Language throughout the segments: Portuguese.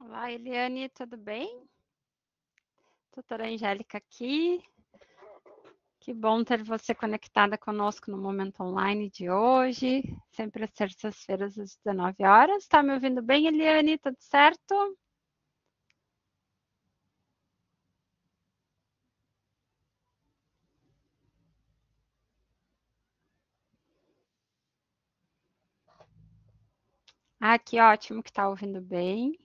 Olá, Eliane, tudo bem? Doutora Angélica aqui. Que bom ter você conectada conosco no Momento Online de hoje, sempre às terças-feiras às 19 horas. Está me ouvindo bem, Eliane? Tudo certo? Ah, que ótimo que está ouvindo bem.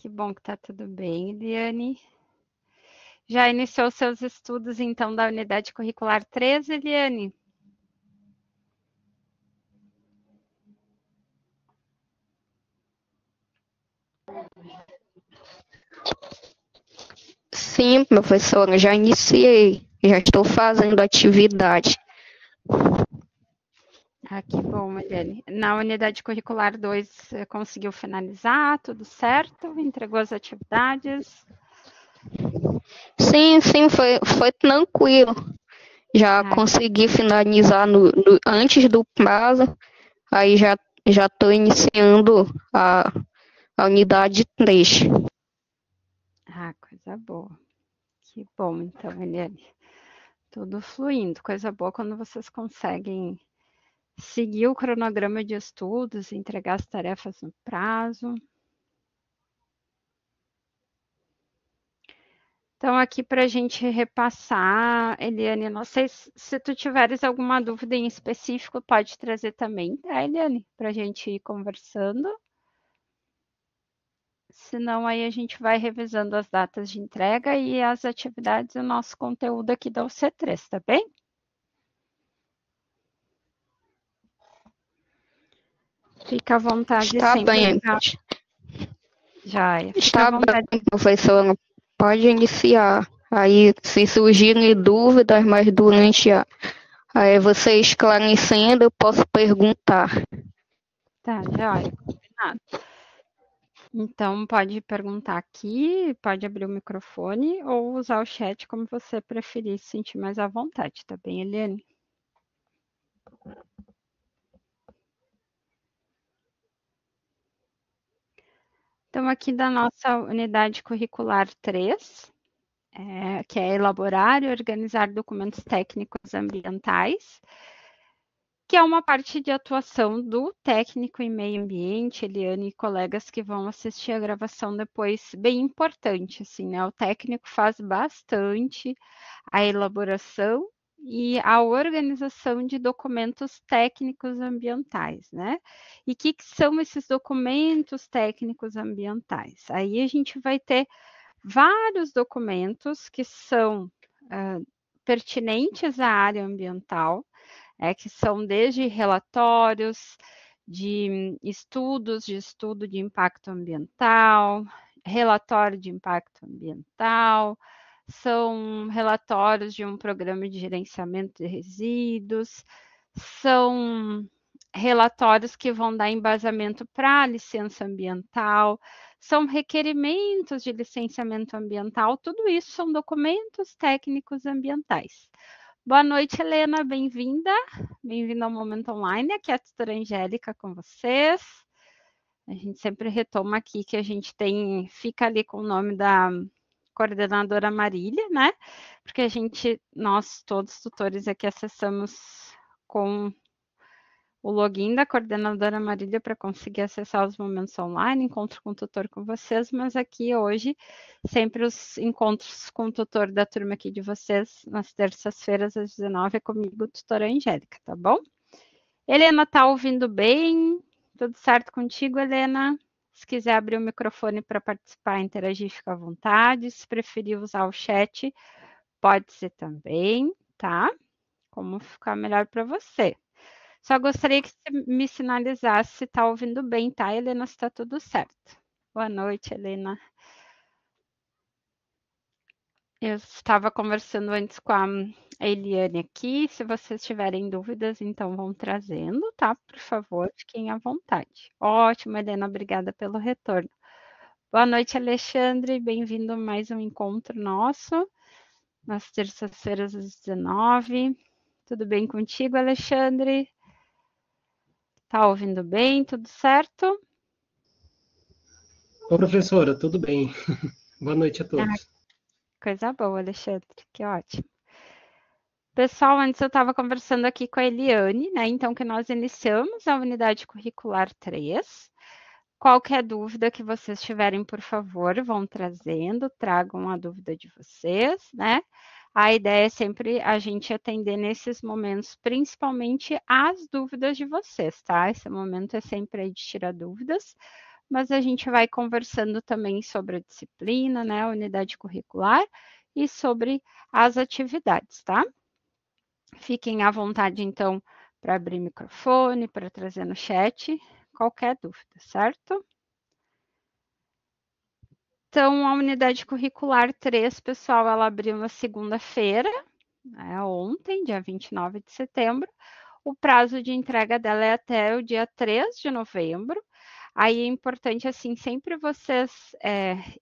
Que bom que está tudo bem, Eliane. Já iniciou seus estudos, então, da unidade curricular 3, Eliane? Sim, professora, já iniciei, já estou fazendo atividade. Ah, que bom, Eliane. Na unidade curricular 2, conseguiu finalizar, tudo certo? Entregou as atividades? Sim, foi tranquilo. Já Ah, consegui finalizar antes do prazo, aí já estou iniciando a unidade 3. coisa boa. Que bom, então, Eliane. Tudo fluindo. Coisa boa quando vocês conseguem seguir o cronograma de estudos, entregar as tarefas no prazo. Então, aqui para a gente repassar, Eliane, não sei se tu tiveres alguma dúvida em específico, pode trazer também, tá, Eliane? Para a gente ir conversando. Senão, aí a gente vai revisando as datas de entrega e as atividades e o nosso conteúdo aqui da UC3, tá bem? Fica à vontade Está sempre bem, para. Joia. Fica à está vontade. bem, professora. Pode iniciar. Aí, se surgirem dúvidas, mas durante aí você esclarecendo, eu posso perguntar. Tá, joia. Combinado. Então, pode perguntar aqui, pode abrir o microfone ou usar o chat como você preferir, se sentir mais à vontade, tá bem, Eliane? Então, aqui da nossa unidade curricular 3, que é elaborar e organizar documentos técnicos ambientais, que é uma parte de atuação do técnico em meio ambiente, Eliane e colegas que vão assistir a gravação depois, bem importante, assim, né? O técnico faz bastante a elaboração e a organização de documentos técnicos ambientais, né? E o que são esses documentos técnicos ambientais? Aí a gente vai ter vários documentos que são pertinentes à área ambiental, que são desde relatórios de estudo de impacto ambiental, relatório de impacto ambiental, são relatórios de um programa de gerenciamento de resíduos, são relatórios que vão dar embasamento para a licença ambiental, são requerimentos de licenciamento ambiental, tudo isso são documentos técnicos ambientais. Boa noite, Helena, bem-vinda. Bem-vinda ao Momento Online. Aqui é a tutora Angélica com vocês. A gente sempre retoma aqui que a gente fica ali com o nome da coordenadora Marília, né? Porque nós todos tutores aqui acessamos com o login da coordenadora Marília para conseguir acessar os momentos online, encontro com o tutor com vocês, mas aqui hoje, sempre os encontros com o tutor da turma aqui de vocês, nas terças-feiras às 19 é comigo, tutora Angélica, tá bom? Helena, tá ouvindo bem? Tudo certo contigo, Helena? Se quiser abrir o microfone para participar, interagir, fica à vontade. Se preferir usar o chat, pode ser também, tá? Como ficar melhor para você. Só gostaria que você me sinalizasse se está ouvindo bem, tá, Helena? Se está tudo certo. Boa noite, Helena. Eu estava conversando antes com a Eliane aqui. Se vocês tiverem dúvidas, então vão trazendo, tá? Por favor, fiquem à vontade. Ótimo, Helena, obrigada pelo retorno. Boa noite, Alexandre. Bem-vindo a mais um encontro nosso, nas terças-feiras às 19. Tudo bem contigo, Alexandre? Tá ouvindo bem? Tudo certo? Ô, professora, tudo bem? Boa noite a Ah, todos. coisa boa, Alexandre, que ótimo. Pessoal, antes eu estava conversando aqui com a Eliane, né? Então, que nós iniciamos a unidade curricular 3. Qualquer dúvida que vocês tiverem, por favor, vão trazendo, tragam a dúvida de vocês, né? A ideia é sempre a gente atender nesses momentos, principalmente as dúvidas de vocês, tá? Esse momento é sempre aí de tirar dúvidas, mas a gente vai conversando também sobre a disciplina, né? A unidade curricular e sobre as atividades, tá? Fiquem à vontade, então, para abrir microfone, para trazer no chat qualquer dúvida, certo? Então, a unidade curricular 3, pessoal, ela abriu na segunda-feira, né, ontem, dia 29 de setembro. O prazo de entrega dela é até o dia 3 de novembro. Aí é importante, assim, sempre vocês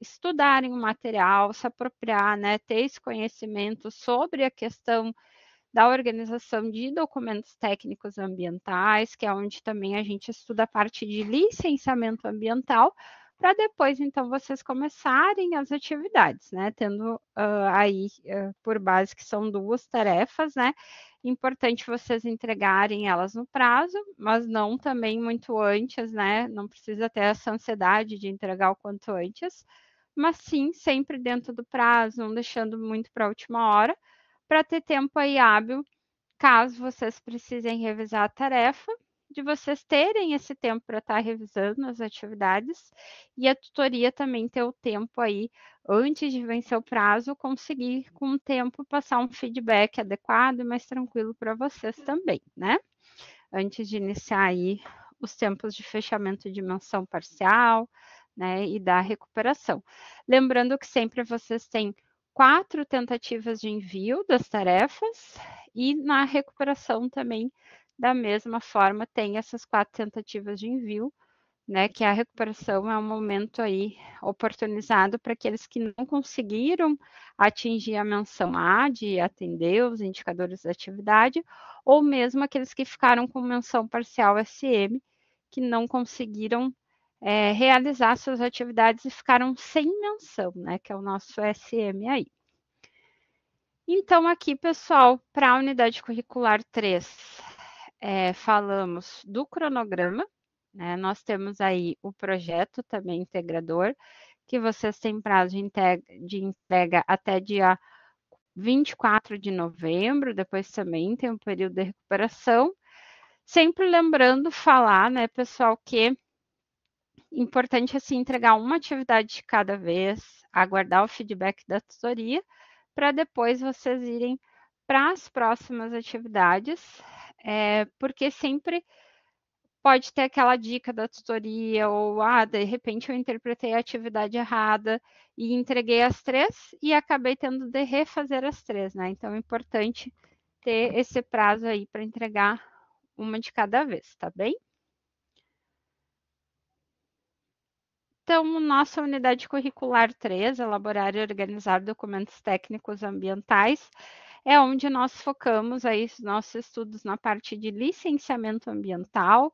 estudarem o material, se apropriar, né, ter esse conhecimento sobre a questão da organização de documentos técnicos ambientais, que é onde também a gente estuda a parte de licenciamento ambiental, para depois, então, vocês começarem as atividades, né? Tendo aí por base que são 2 tarefas, né? Importante vocês entregarem elas no prazo, mas não também muito antes, né? Não precisa ter essa ansiedade de entregar o quanto antes, mas sim sempre dentro do prazo, não deixando muito para a última hora, para ter tempo aí hábil, caso vocês precisem revisar a tarefa, de vocês terem esse tempo para estar revisando as atividades e a tutoria também ter o tempo aí, antes de vencer o prazo, conseguir com o tempo passar um feedback adequado e mais tranquilo para vocês também, né? Antes de iniciar aí os tempos de fechamento de menção parcial, né, e da recuperação. Lembrando que sempre vocês têm 4 tentativas de envio das tarefas e na recuperação também, da mesma forma, tem essas 4 tentativas de envio, né, que a recuperação é um momento aí oportunizado para aqueles que não conseguiram atingir a menção A de atender os indicadores da atividade, ou mesmo aqueles que ficaram com menção parcial SM, que não conseguiram realizar suas atividades e ficaram sem menção, né, que é o nosso SM aí. Então, aqui, pessoal, para a unidade curricular 3, falamos do cronograma, né? Nós temos aí o projeto também integrador, que vocês têm prazo de entrega até dia 24 de novembro, depois também tem um período de recuperação. Sempre lembrando falar, né, pessoal, que é importante assim entregar uma atividade de cada vez, aguardar o feedback da tutoria, para depois vocês irem para as próximas atividades, porque sempre pode ter aquela dica da tutoria, ou de repente eu interpretei a atividade errada e entreguei as 3 e acabei tendo de refazer as 3, né? Então é importante ter esse prazo aí para entregar uma de cada vez, tá bem? Então, nossa unidade curricular 3, elaborar e organizar documentos técnicos ambientais, é onde nós focamos aí os nossos estudos na parte de licenciamento ambiental,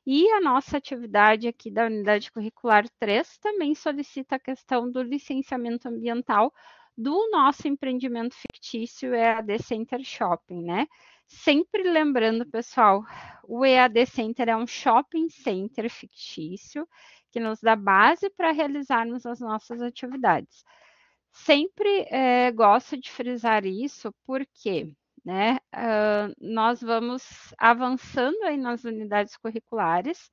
e a nossa atividade aqui da unidade curricular 3 também solicita a questão do licenciamento ambiental do nosso empreendimento fictício EAD Center Shopping, né? Sempre lembrando, pessoal, o EAD Center é um shopping center fictício que nos dá base para realizarmos as nossas atividades. Sempre gosto de frisar isso porque, né, nós vamos avançando aí nas unidades curriculares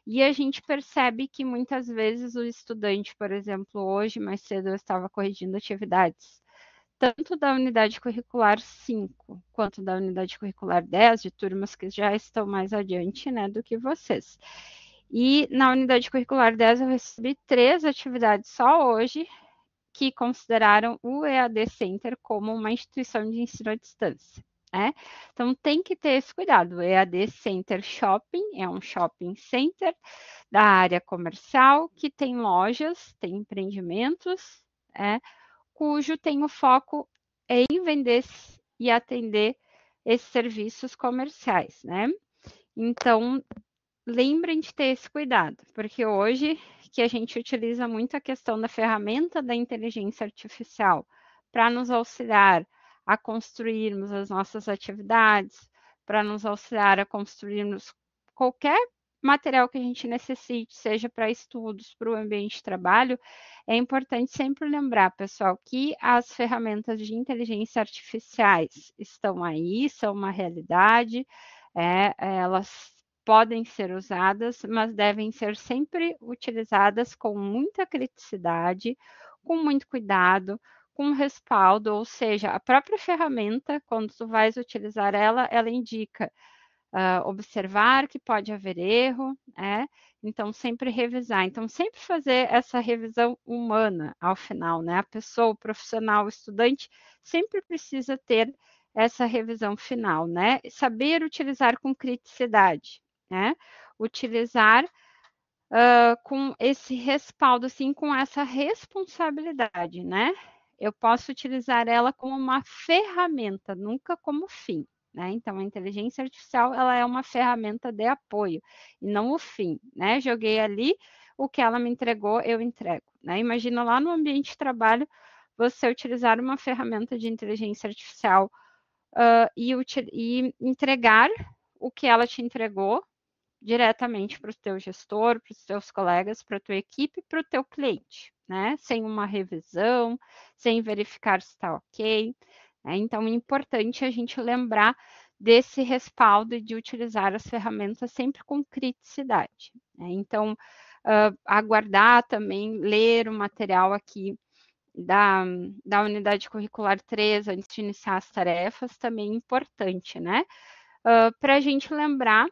e a gente percebe que muitas vezes o estudante, por exemplo, hoje mais cedo eu estava corrigindo atividades tanto da unidade curricular 5 quanto da unidade curricular 10, de turmas que já estão mais adiante, né, do que vocês. E na unidade curricular 10 eu recebi 3 atividades só hoje que consideraram o EAD Center como uma instituição de ensino à distância. Né? Então tem que ter esse cuidado. O EAD Center Shopping é um shopping center da área comercial que tem lojas, tem empreendimentos, cujo tem o foco em vender e atender esses serviços comerciais, né? Então, lembrem de ter esse cuidado, porque hoje que a gente utiliza muito a questão da ferramenta da inteligência artificial para nos auxiliar a construirmos as nossas atividades, para nos auxiliar a construirmos qualquer material que a gente necessite, seja para estudos, para o ambiente de trabalho, é importante sempre lembrar, pessoal, que as ferramentas de inteligência artificiais estão aí, são uma realidade, elas podem ser usadas, mas devem ser sempre utilizadas com muita criticidade, com muito cuidado, com respaldo, ou seja, a própria ferramenta, quando tu vais utilizar ela, ela indica observar que pode haver erro, então sempre revisar. Então, sempre fazer essa revisão humana ao final, né? A pessoa, o profissional, o estudante, sempre precisa ter essa revisão final, né? Saber utilizar com criticidade, né? Utilizar com esse respaldo, assim, com essa responsabilidade, né? Eu posso utilizar ela como uma ferramenta, nunca como fim. Né? Então, a inteligência artificial ela é uma ferramenta de apoio e não o fim. Né? Joguei ali, o que ela me entregou, eu entrego. Né? Imagina lá no ambiente de trabalho você utilizar uma ferramenta de inteligência artificial e entregar o que ela te entregou diretamente para o teu gestor, para os teus colegas, para a tua equipe, para o teu cliente, né? Sem uma revisão, sem verificar se está ok. Né? Então, é importante a gente lembrar desse respaldo e de utilizar as ferramentas sempre com criticidade. Né? Então, aguardar também, ler o material aqui da unidade curricular 3, antes de iniciar as tarefas, também é importante, né? Para a gente lembrar,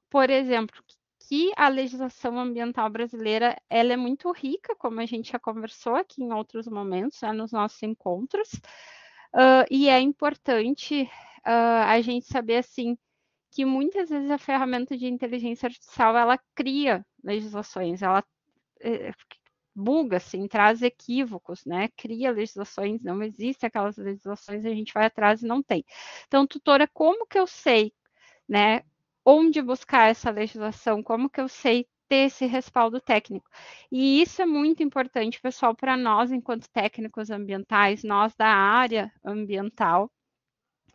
por exemplo, que a legislação ambiental brasileira ela é muito rica, como a gente já conversou aqui em outros momentos, né, nos nossos encontros, e é importante a gente saber assim que muitas vezes a ferramenta de inteligência artificial ela cria legislações, ela buga, assim, traz equívocos, né? Cria legislações, não existe aquelas legislações, a gente vai atrás e não tem. Então, tutora, como que eu sei, né? Onde buscar essa legislação? Como que eu sei ter esse respaldo técnico? E isso é muito importante, pessoal, para nós, enquanto técnicos ambientais, nós da área ambiental,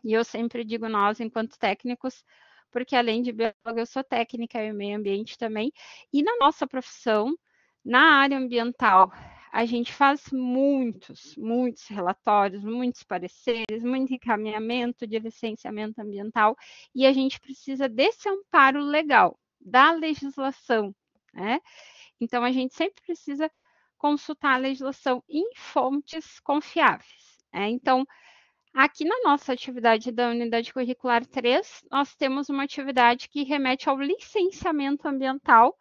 e eu sempre digo nós, enquanto técnicos, porque além de bióloga, eu sou técnica em meio ambiente também, e na nossa profissão, na área ambiental, a gente faz muitos relatórios, muitos pareceres, muito encaminhamento de licenciamento ambiental, e a gente precisa desse amparo legal, da legislação, né? Então, a gente sempre precisa consultar a legislação em fontes confiáveis. Então, aqui na nossa atividade da unidade curricular 3, nós temos uma atividade que remete ao licenciamento ambiental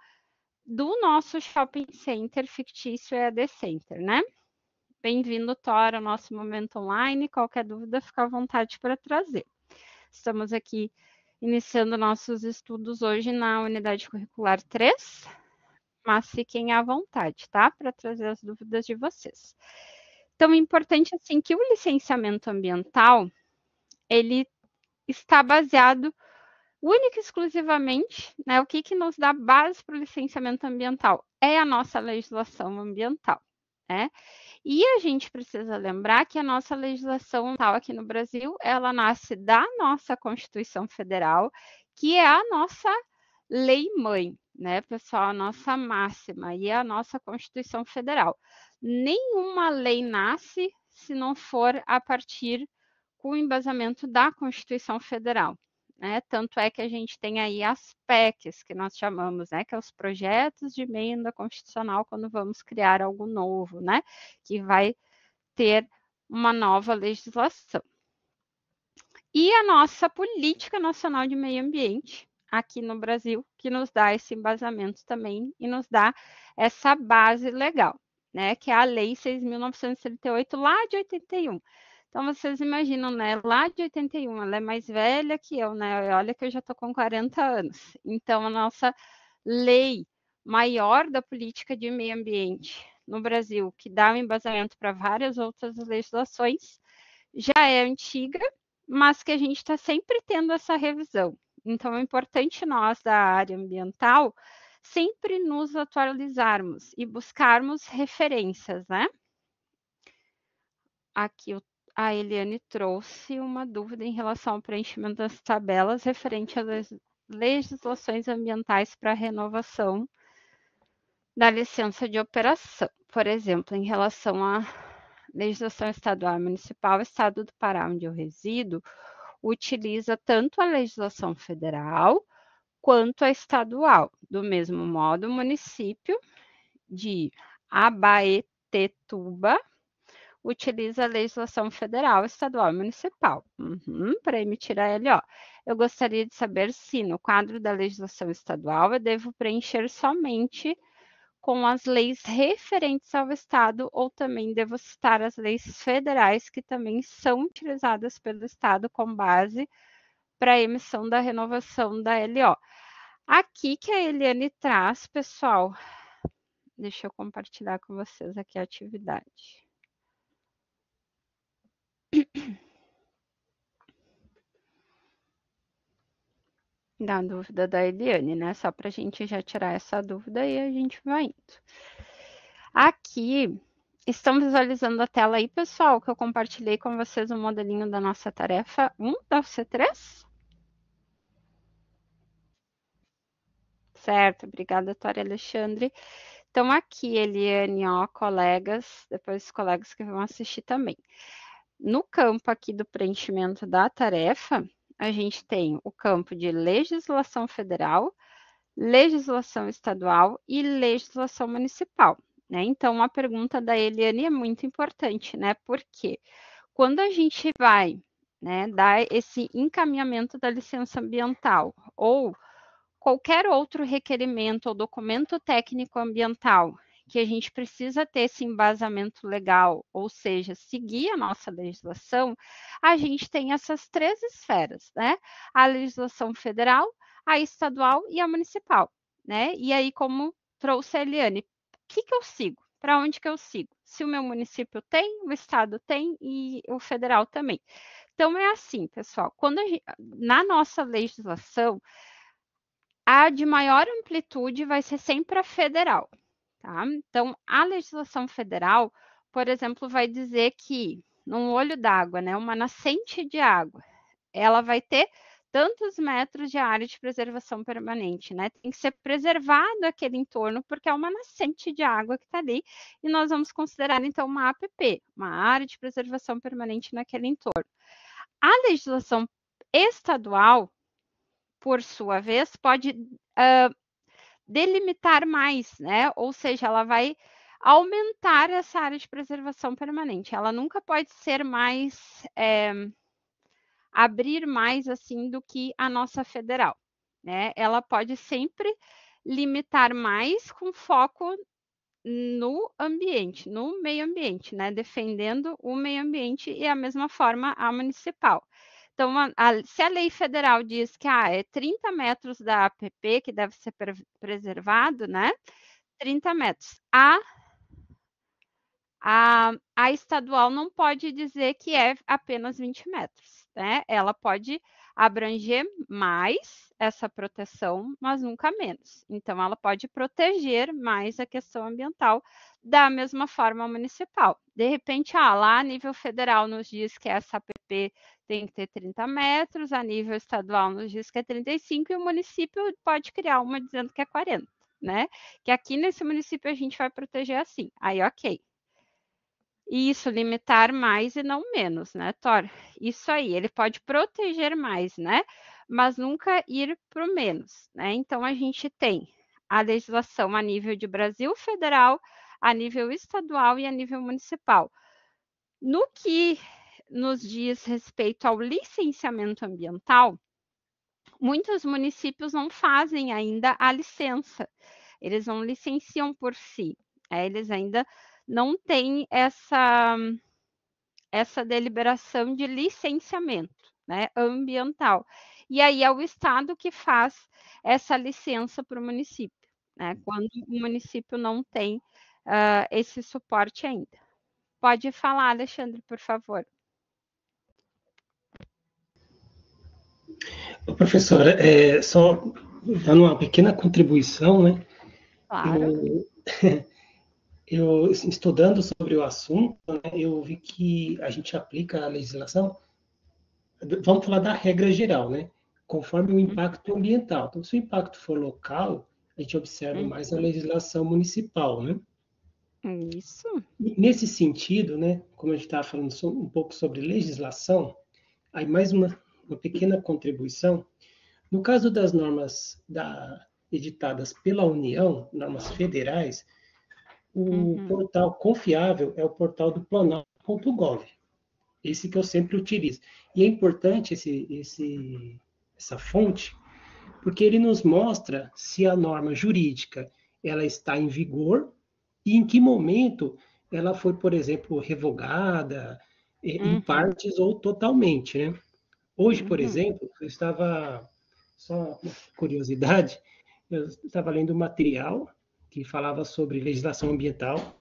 do nosso shopping center fictício EAD Center, né? Bem-vindo, Tora, ao nosso momento online. Qualquer dúvida, fica à vontade para trazer. Estamos aqui iniciando nossos estudos hoje na unidade curricular 3, mas fiquem à vontade, tá? Para trazer as dúvidas de vocês. Então, é importante, assim, que o licenciamento ambiental, ele está baseado única e exclusivamente, né? O que nos dá base para o licenciamento ambiental? É a nossa legislação ambiental, né? E a gente precisa lembrar que a nossa legislação ambiental aqui no Brasil, ela nasce da nossa Constituição Federal, que é a nossa lei-mãe, né, pessoal? A nossa máxima e a nossa Constituição Federal. Nenhuma lei nasce se não for a partir com o embasamento da Constituição Federal. Né? Tanto é que a gente tem aí as PECs, que nós chamamos, né? Que é os projetos de emenda constitucional quando vamos criar algo novo, né? Que vai ter uma nova legislação. E a nossa Política Nacional de Meio Ambiente, aqui no Brasil, que nos dá esse embasamento também e nos dá essa base legal, né? Que é a Lei 6.938, lá de 81. Então, vocês imaginam, né? Lá de 81, ela é mais velha que eu, né? Olha que eu já estou com 40 anos. Então, a nossa lei maior da política de meio ambiente no Brasil, que dá um embasamento para várias outras legislações, já é antiga, mas que a gente está sempre tendo essa revisão. Então, é importante nós, da área ambiental, sempre nos atualizarmos e buscarmos referências, né? Aqui a Eliane trouxe uma dúvida em relação ao preenchimento das tabelas referente às legislações ambientais para renovação da licença de operação. Por exemplo, em relação à legislação estadual e municipal, o Estado do Pará, onde eu resido, utiliza tanto a legislação federal quanto a estadual. Do mesmo modo, o município de Abaetetuba utiliza a legislação federal, estadual e municipal para emitir a LO. Eu gostaria de saber se, no quadro da legislação estadual, eu devo preencher somente com as leis referentes ao Estado ou também devo citar as leis federais que também são utilizadas pelo Estado como base para a emissão da renovação da LO. Aqui que a Eliane traz, pessoal, deixa eu compartilhar com vocês aqui a atividade. Da dúvida da Eliane, né? Só para a gente já tirar essa dúvida e a gente vai indo. Aqui, estão visualizando a tela aí, pessoal, que eu compartilhei com vocês o modelinho da nossa tarefa 1 da UC3? Certo, obrigada, Tória Alexandre. Então, aqui, Eliane, ó, colegas, depois os colegas que vão assistir também. No campo aqui do preenchimento da tarefa, a gente tem o campo de legislação federal, legislação estadual e legislação municipal, né? Então, a pergunta da Eliane é muito importante, né? Porque quando a gente vai, né, dar esse encaminhamento da licença ambiental ou qualquer outro requerimento ou documento técnico ambiental que a gente precisa ter esse embasamento legal, ou seja, seguir a nossa legislação, a gente tem essas três esferas, né? A legislação federal, a estadual e a municipal, né? E aí, como trouxe a Eliane, o que eu sigo? Para onde que eu sigo? Se o meu município tem, o estado tem e o federal também. Então, é assim, pessoal, na nossa legislação, a de maior amplitude vai ser sempre a federal, tá? Então, a legislação federal, por exemplo, vai dizer que num olho d'água, né, uma nascente de água, ela vai ter tantos metros de área de preservação permanente, né? Tem que ser preservado aquele entorno, porque é uma nascente de água que está ali, e nós vamos considerar, então, uma APP, uma área de preservação permanente naquele entorno. A legislação estadual, por sua vez, pode delimitar mais, né? Ou seja, ela vai aumentar essa área de preservação permanente. Ela nunca pode ser mais, abrir mais assim do que a nossa federal, né? Ela pode sempre limitar mais com foco no ambiente, no meio ambiente, né? Defendendo o meio ambiente e a mesma forma a municipal. Então, se a lei federal diz que é 30 metros da APP que deve ser preservado, né? 30 metros. A estadual não pode dizer que é apenas 20 metros, né? Ela pode abranger mais essa proteção, mas nunca menos. Então, ela pode proteger mais a questão ambiental da mesma forma municipal. De repente, lá a nível federal nos diz que essa APP tem que ter 30 metros, a nível estadual nos diz que é 35 e o município pode criar uma dizendo que é 40, né? Que aqui nesse município a gente vai proteger assim. Aí, ok. Isso, limitar mais e não menos, né, Thor? Isso aí, ele pode proteger mais, né? Mas nunca ir para o menos, né? Então, a gente tem a legislação a nível de Brasil federal, a nível estadual e a nível municipal. No que nos diz respeito ao licenciamento ambiental, muitos municípios não fazem ainda a licença, eles não licenciam por si, eles ainda não têm essa deliberação de licenciamento, né, ambiental. E aí é o Estado que faz essa licença para o município, né, quando o município não tem esse suporte ainda. Pode falar, Alexandre, por favor. Professora, só dando uma pequena contribuição, né? Claro. Eu estudando sobre o assunto, né, eu vi que a gente aplica a legislação, vamos falar da regra geral, né? Conforme o impacto ambiental. Então, se o impacto for local, a gente observa mais a legislação municipal, né? Isso. E nesse sentido, né, como a gente estava falando um pouco sobre legislação, aí mais uma pequena contribuição. No caso das normas editadas pela União, normas federais, o portal confiável é o portal do Planalto.gov. Esse que eu sempre utilizo. E é importante essa fonte, porque ele nos mostra se a norma jurídica ela está em vigor e em que momento ela foi, por exemplo, revogada em partes ou totalmente, né? Hoje, por exemplo, eu estava, só uma curiosidade, eu estava lendo um material que falava sobre legislação ambiental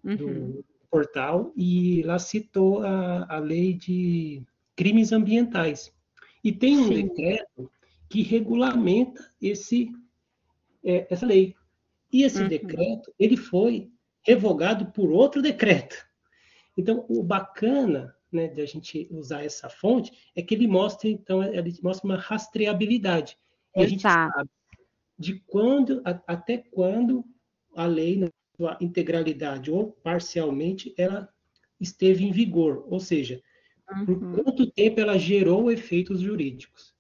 do portal e lá citou a lei de crimes ambientais. E tem um Sim. decreto que regulamenta essa lei. E esse decreto, ele foi revogado por outro decreto. Então, o bacana, né, de a gente usar essa fonte é que ele mostra, então, ele mostra uma rastreabilidade. E a gente Exato. sabe de quando até quando a lei, na sua integralidade ou parcialmente, ela esteve em vigor, ou seja, por quanto tempo ela gerou efeitos jurídicos.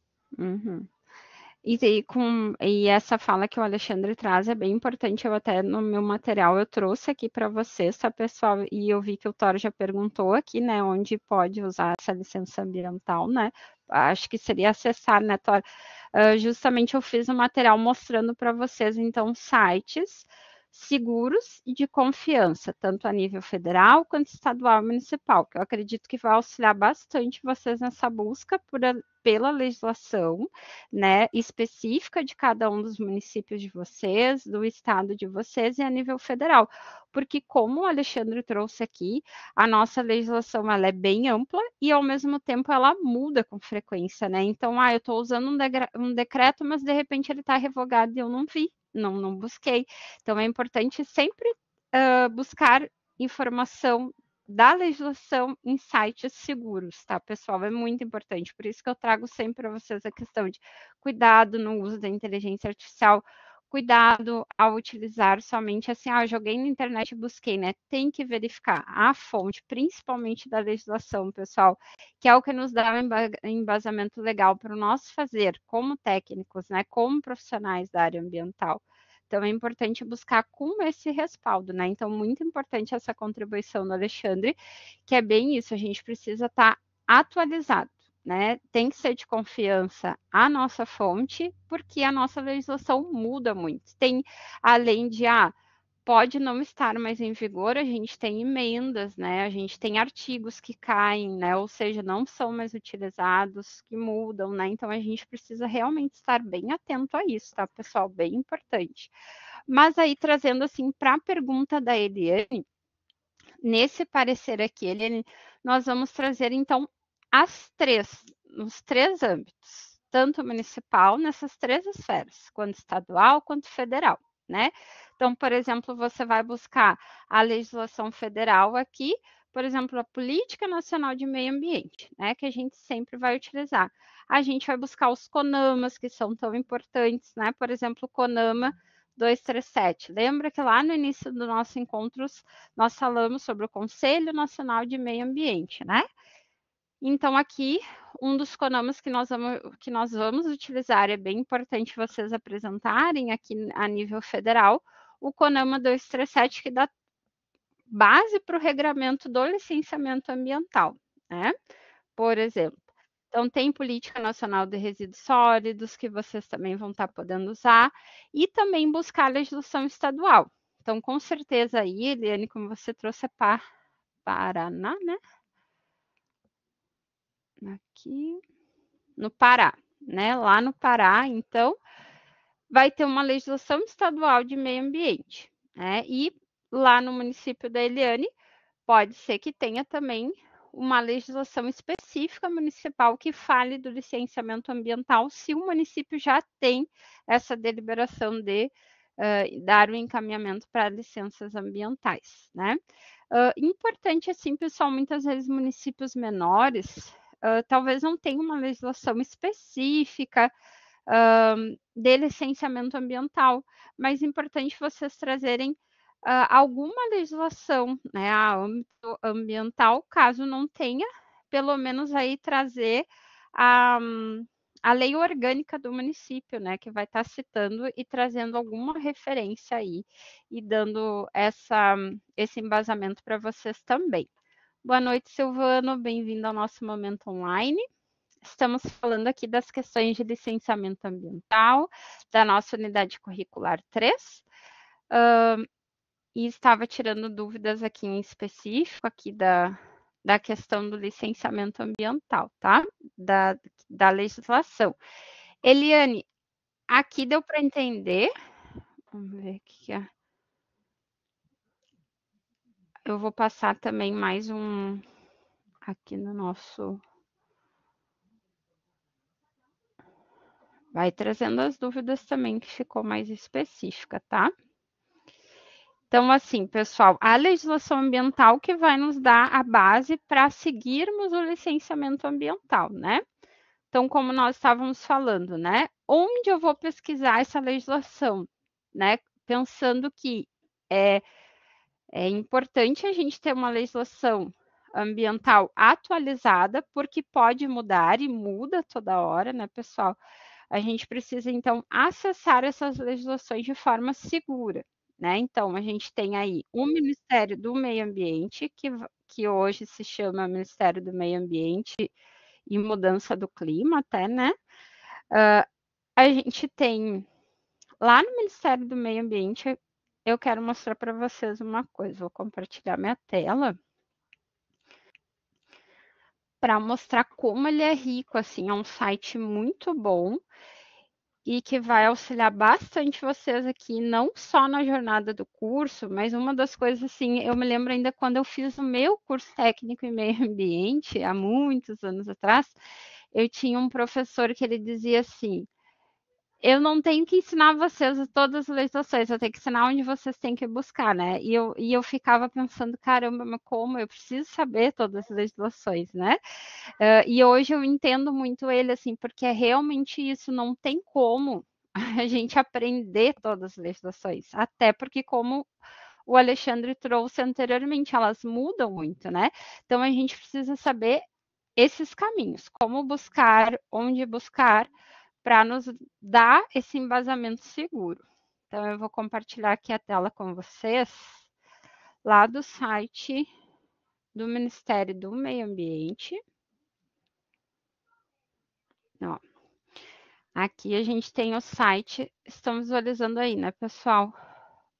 E essa fala que o Alexandre traz é bem importante. Eu até no meu material eu trouxe aqui para vocês, tá, pessoal? E eu vi que o Thor já perguntou aqui, né, onde pode usar essa licença ambiental, né? Acho que seria acessar, né, Thor? Justamente eu fiz um material mostrando para vocês, então, sites seguros e de confiança, tanto a nível federal quanto estadual e municipal, que eu acredito que vai auxiliar bastante vocês nessa busca pela legislação, né, específica de cada um dos municípios de vocês, do estado de vocês e a nível federal. Porque, como o Alexandre trouxe aqui, a nossa legislação ela é bem ampla e, ao mesmo tempo, ela muda com frequência, né? Então, eu estou usando um decreto, mas de repente ele está revogado e eu não vi, não busquei. Então, é importante sempre buscar informação da legislação em sites seguros, tá, pessoal? É muito importante. Por isso que eu trago sempre para vocês a questão de cuidado no uso da inteligência artificial, cuidado ao utilizar somente assim, eu joguei na internet e busquei, né? Tem que verificar a fonte, principalmente da legislação, pessoal, que é o que nos dá um embasamento legal para nós fazer como técnicos, né? Como profissionais da área ambiental. Então, é importante buscar com esse respaldo, né? Então, muito importante essa contribuição do Alexandre, que é bem isso, a gente precisa estar atualizado, né? Tem que ser de confiança a nossa fonte, porque a nossa legislação muda muito. Tem, além de, pode não estar mais em vigor, a gente tem emendas, né? A gente tem artigos que caem, né? Ou seja, não são mais utilizados, que mudam, né? Então a gente precisa realmente estar bem atento a isso, tá, pessoal? Bem importante. Mas aí trazendo assim para a pergunta da Eliane, nesse parecer aqui, Eliane, nós vamos trazer então nos três âmbitos, tanto municipal, nessas três esferas, quanto estadual, quanto federal, né? Então, por exemplo, você vai buscar a legislação federal aqui, por exemplo, a Política Nacional de Meio Ambiente, né, que a gente sempre vai utilizar. A gente vai buscar os CONAMAs, que são tão importantes, né? Por exemplo, o CONAMA 237. Lembra que lá no início do nosso encontro nós falamos sobre o Conselho Nacional de Meio Ambiente, né? Então, aqui, um dos CONAMAs que nós vamos utilizar, é bem importante vocês apresentarem aqui a nível federal, o CONAMA 237, que dá base para o regramento do licenciamento ambiental, né? Por exemplo. Então, tem Política Nacional de Resíduos Sólidos, que vocês também vão estar podendo usar, e também buscar a legislação estadual. Então, com certeza aí, Eliane, como você trouxe, é Paraná, né? Aqui, no Pará, né? Lá no Pará, então, vai ter uma legislação estadual de meio ambiente, né? E lá no município da Eliane, pode ser que tenha também uma legislação específica municipal que fale do licenciamento ambiental, se o município já tem essa deliberação de dar o encaminhamento para licenças ambientais, né? Importante, assim, pessoal, muitas vezes municípios menores talvez não tenham uma legislação específica de licenciamento ambiental, mas é importante vocês trazerem alguma legislação, né, a âmbito ambiental, caso não tenha, pelo menos aí trazer a lei orgânica do município, né, que vai estar citando e trazendo alguma referência aí e dando esse embasamento para vocês também. Boa noite, Silvano, bem-vindo ao nosso momento online. Estamos falando aqui das questões de licenciamento ambiental, da nossa unidade curricular 3, e estava tirando dúvidas aqui em específico, aqui da questão do licenciamento ambiental, tá? Da legislação. Eliane, aqui deu para entender? Vamos ver o que é. Eu vou passar também mais aqui no nosso... Vai trazendo as dúvidas também, que ficou mais específica, tá? Então, assim, pessoal, a legislação ambiental que vai nos dar a base para seguirmos o licenciamento ambiental, né? Então, como nós estávamos falando, né? Onde eu vou pesquisar essa legislação, né? Pensando que é importante a gente ter uma legislação ambiental atualizada, porque pode mudar e muda toda hora, né, pessoal? A gente precisa, então, acessar essas legislações de forma segura, né? Então, a gente tem aí o Ministério do Meio Ambiente, que hoje se chama Ministério do Meio Ambiente e Mudança do Clima, até, né? A gente tem lá no Ministério do Meio Ambiente, eu quero mostrar para vocês uma coisa, vou compartilhar minha tela para mostrar como ele é rico, assim, é um site muito bom e que vai auxiliar bastante vocês aqui, não só na jornada do curso, mas uma das coisas, assim, eu me lembro ainda quando eu fiz o meu curso técnico em meio ambiente, há muitos anos atrás, eu tinha um professor que ele dizia assim, eu não tenho que ensinar vocês todas as legislações, eu tenho que ensinar onde vocês têm que buscar, né? E eu ficava pensando, caramba, mas como? Eu preciso saber todas as legislações, né? E hoje eu entendo muito ele, assim, porque é realmente isso, não tem como a gente aprender todas as legislações, até porque como o Alexandre trouxe anteriormente, elas mudam muito, né? Então a gente precisa saber esses caminhos, como buscar, onde buscar, para nos dar esse embasamento seguro. Então, eu vou compartilhar aqui a tela com vocês, lá do site do Ministério do Meio Ambiente. Ó, aqui a gente tem o site, estamos visualizando aí, né, pessoal?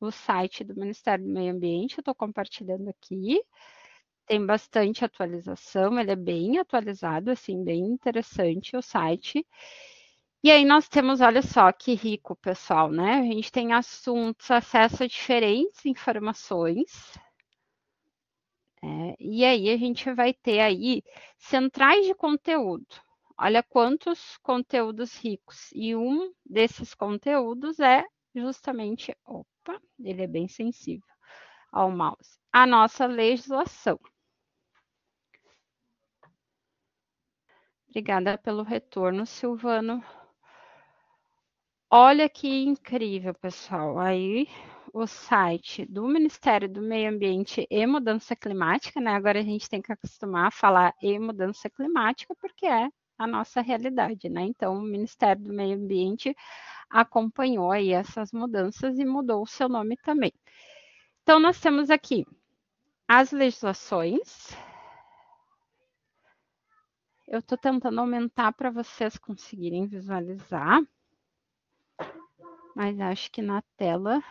O site do Ministério do Meio Ambiente, eu estou compartilhando aqui. Tem bastante atualização, ele é bem atualizado, assim, bem interessante o site. E aí nós temos, olha só que rico, pessoal, né? A gente tem assuntos, acesso a diferentes informações. E aí a gente vai ter aí centrais de conteúdo. Olha quantos conteúdos ricos. E um desses conteúdos é justamente, opa, ele é bem sensível ao mouse, a nossa legislação. Obrigada pelo retorno, Silvano. Olha que incrível, pessoal. Aí o site do Ministério do Meio Ambiente e Mudança Climática, né? Agora a gente tem que acostumar a falar e mudança climática, porque é a nossa realidade, né? Então, o Ministério do Meio Ambiente acompanhou aí essas mudanças e mudou o seu nome também. Então, nós temos aqui as legislações. Eu estou tentando aumentar para vocês conseguirem visualizar. Mas acho que na tela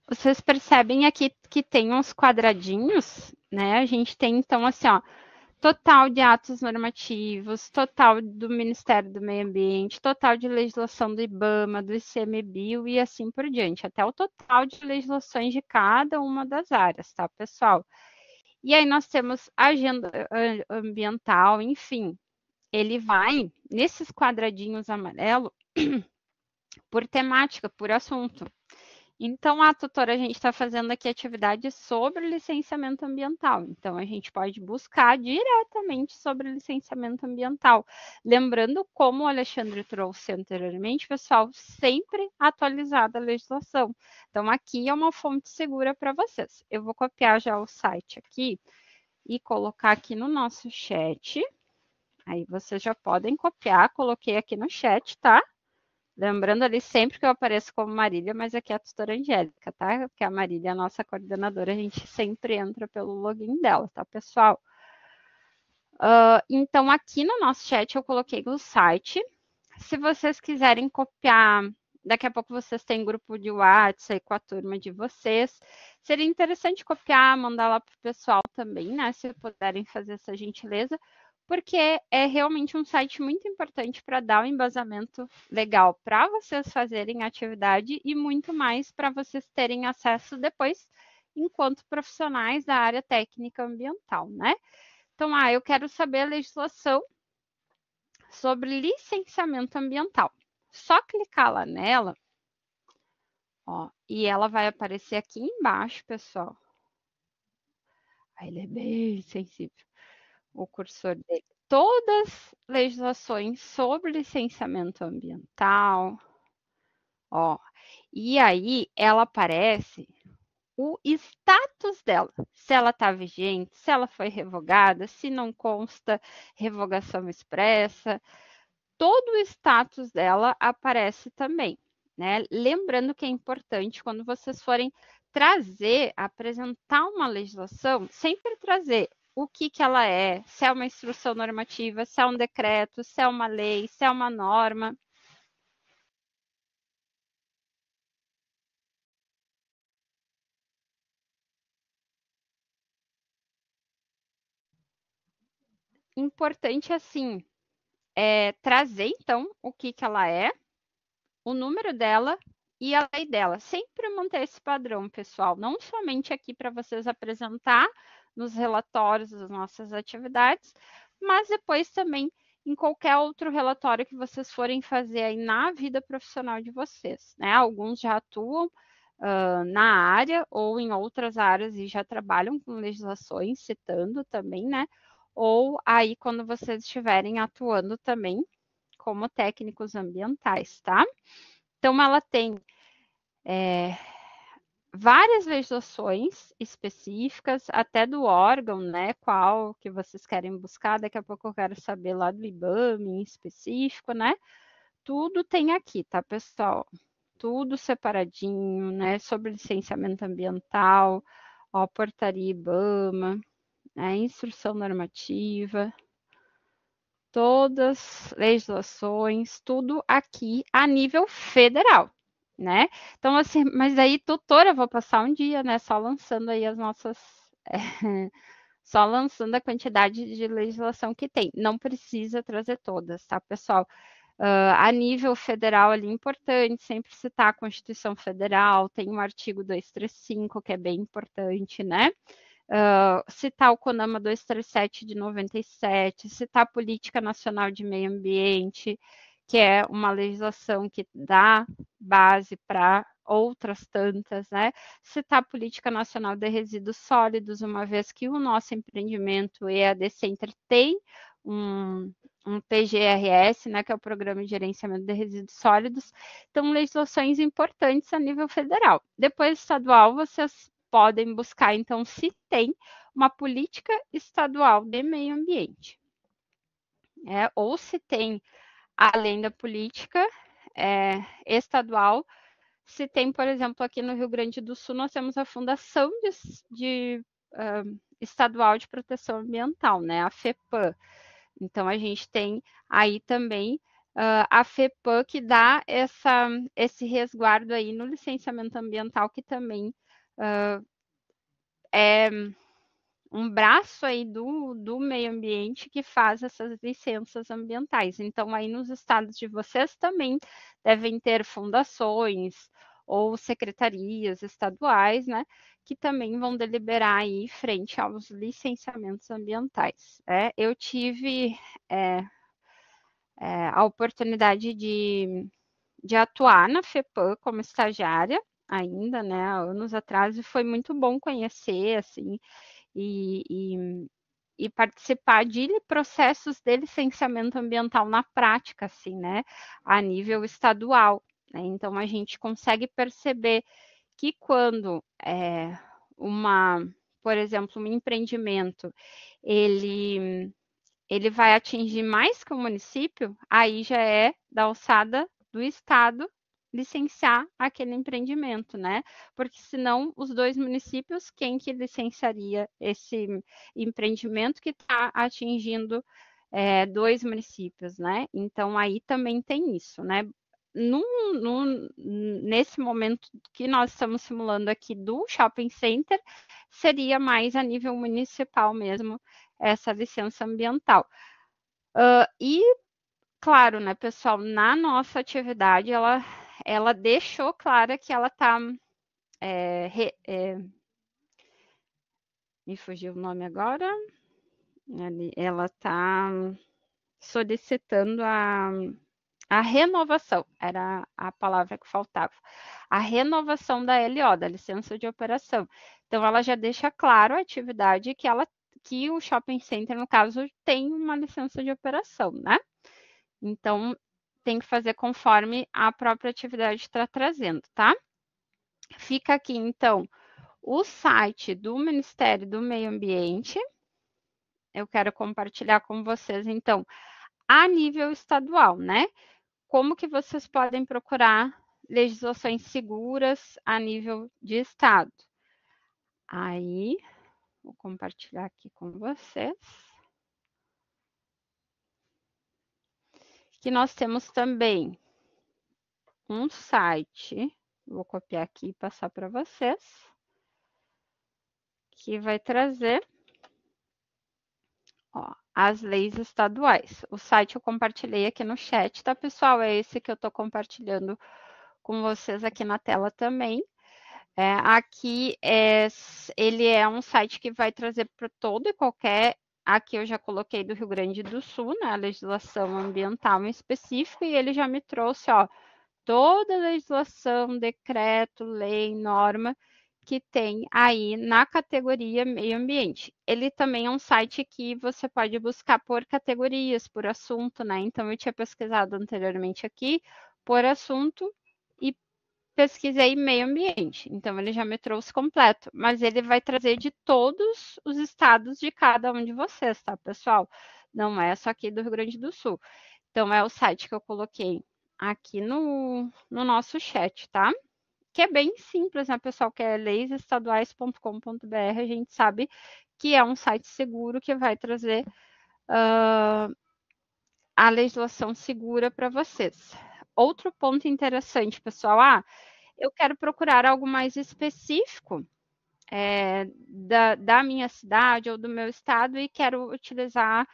Vocês percebem aqui que tem uns quadradinhos, né? A gente tem, então, assim, ó, total de atos normativos, total do Ministério do Meio Ambiente, total de legislação do IBAMA, do ICMBio e assim por diante, até o total de legislações de cada uma das áreas, tá, pessoal? E aí nós temos agenda ambiental, enfim, ele vai nesses quadradinhos amarelo por temática, por assunto. Então, tutora, a gente está fazendo aqui atividades sobre licenciamento ambiental. Então, a gente pode buscar diretamente sobre licenciamento ambiental. Lembrando, como o Alexandre trouxe anteriormente, pessoal, sempre atualizada a legislação. Então, aqui é uma fonte segura para vocês. Eu vou copiar já o site aqui e colocar aqui no nosso chat. Aí, vocês já podem copiar, coloquei aqui no chat, tá? Lembrando ali sempre que eu apareço como Marília, mas aqui é a tutora Angélica, tá? Porque a Marília é a nossa coordenadora, a gente sempre entra pelo login dela, tá, pessoal? Então, aqui no nosso chat eu coloquei o site. Se vocês quiserem copiar, daqui a pouco vocês têm grupo de WhatsApp com a turma de vocês. Seria interessante copiar, mandar lá para o pessoal também, né? Se puderem fazer essa gentileza, porque é realmente um site muito importante para dar um embasamento legal para vocês fazerem atividade e muito mais para vocês terem acesso depois, enquanto profissionais da área técnica ambiental, né? Então, eu quero saber a legislação sobre licenciamento ambiental. Só clicar lá nela, ó, e ela vai aparecer aqui embaixo, pessoal. Aí ele é bem sensível, o cursor dele. Todas legislações sobre licenciamento ambiental, ó, e aí ela aparece o status dela, se ela está vigente, se ela foi revogada, se não consta revogação expressa, todo o status dela aparece também, né? Lembrando que é importante quando vocês forem apresentar uma legislação, sempre trazer o que ela é, se é uma instrução normativa, se é um decreto, se é uma lei, se é uma norma. Importante, assim, trazer, então, o que ela é, o número dela e a lei dela. Sempre manter esse padrão, pessoal. Não somente aqui para vocês apresentar nos relatórios das nossas atividades, mas depois também em qualquer outro relatório que vocês forem fazer aí na vida profissional de vocês, né? Alguns já atuam na área ou em outras áreas e já trabalham com legislações, citando também, né? Ou aí quando vocês estiverem atuando também como técnicos ambientais, tá? Então, ela tem várias legislações específicas, até do órgão, né? Qual que vocês querem buscar. Daqui a pouco eu quero saber lá do IBAMA em específico, né? Tudo tem aqui, tá, pessoal? Tudo separadinho, né? Sobre licenciamento ambiental, ó, portaria IBAMA, né? Instrução normativa, todas legislações, tudo aqui a nível federal, né? Então, assim, mas aí, tutora, eu vou passar um dia, né, só lançando aí as nossas. Só lançando a quantidade de legislação que tem. Não precisa trazer todas, tá, pessoal? A nível federal ali, importante sempre citar a Constituição Federal, tem o artigo 235, que é bem importante, né? Citar o CONAMA 237 de 97, citar a Política Nacional de Meio Ambiente, que é uma legislação que dá base para outras tantas, né? Citar a Política Nacional de Resíduos Sólidos, uma vez que o nosso empreendimento EAD Center tem um PGRS, né, que é o Programa de Gerenciamento de Resíduos Sólidos. Então, legislações importantes a nível federal. Depois, estadual, vocês podem buscar, então, se tem uma política estadual de meio ambiente, ou se tem, além da política estadual, se tem, por exemplo, aqui no Rio Grande do Sul, nós temos a Fundação Estadual de Proteção Ambiental, né, a FEPAM. Então, a gente tem aí também a FEPAM, que dá esse resguardo aí no licenciamento ambiental, que também é um braço aí do meio ambiente que faz essas licenças ambientais. Então, aí nos estados de vocês também devem ter fundações ou secretarias estaduais, né, que também vão deliberar aí frente aos licenciamentos ambientais. Eu tive a oportunidade de atuar na FEPAM como estagiária ainda, né, há anos atrás, e foi muito bom conhecer, assim, e participar de processos de licenciamento ambiental na prática, assim, né, a nível estadual, né? Então a gente consegue perceber que quando por exemplo, um empreendimento, ele vai atingir mais que o município, aí já é da alçada do Estado licenciar aquele empreendimento, né? Porque senão os dois municípios, quem que licenciaria esse empreendimento que está atingindo dois municípios, né? Então aí também tem isso, né? Nesse momento que nós estamos simulando aqui do shopping center, seria mais a nível municipal mesmo essa licença ambiental. E, claro, né, pessoal, na nossa atividade, ela deixou clara que ela está. Me fugiu o nome agora. Ela está solicitando a renovação, era a palavra que faltava. A renovação da LO, da licença de operação. Então, ela já deixa claro a atividade que o shopping center, no caso, tem uma licença de operação, né? Então, tem que fazer conforme a própria atividade está trazendo, tá? Fica aqui, então, o site do Ministério do Meio Ambiente. Eu quero compartilhar com vocês, então, a nível estadual, né? Como que vocês podem procurar legislações seguras a nível de estado. Aí, vou compartilhar aqui com vocês. Que nós temos também um site, vou copiar aqui e passar para vocês, que vai trazer as leis estaduais. O site eu compartilhei aqui no chat, tá, pessoal? É esse que eu estou compartilhando com vocês aqui na tela também. Aqui ele é um site que vai trazer para todo e qualquer. Aqui eu já coloquei do Rio Grande do Sul, né, a legislação ambiental em específico, e ele já me trouxe, toda a legislação, decreto, lei, norma que tem aí na categoria meio ambiente. Ele também é um site que você pode buscar por categorias, por assunto, né? Então eu tinha pesquisado anteriormente aqui por assunto e pesquisei meio ambiente. Então ele já me trouxe completo, mas ele vai trazer de todos os estados de cada um de vocês, tá, pessoal? Não é só aqui do Rio Grande do Sul. Então é o site que eu coloquei aqui no nosso chat, tá? Que é bem simples, né, pessoal? Que é leisestaduais.com.br. A gente sabe que é um site seguro que vai trazer a legislação segura para vocês. Outro ponto interessante, pessoal, eu quero procurar algo mais específico da minha cidade ou do meu estado e quero utilizar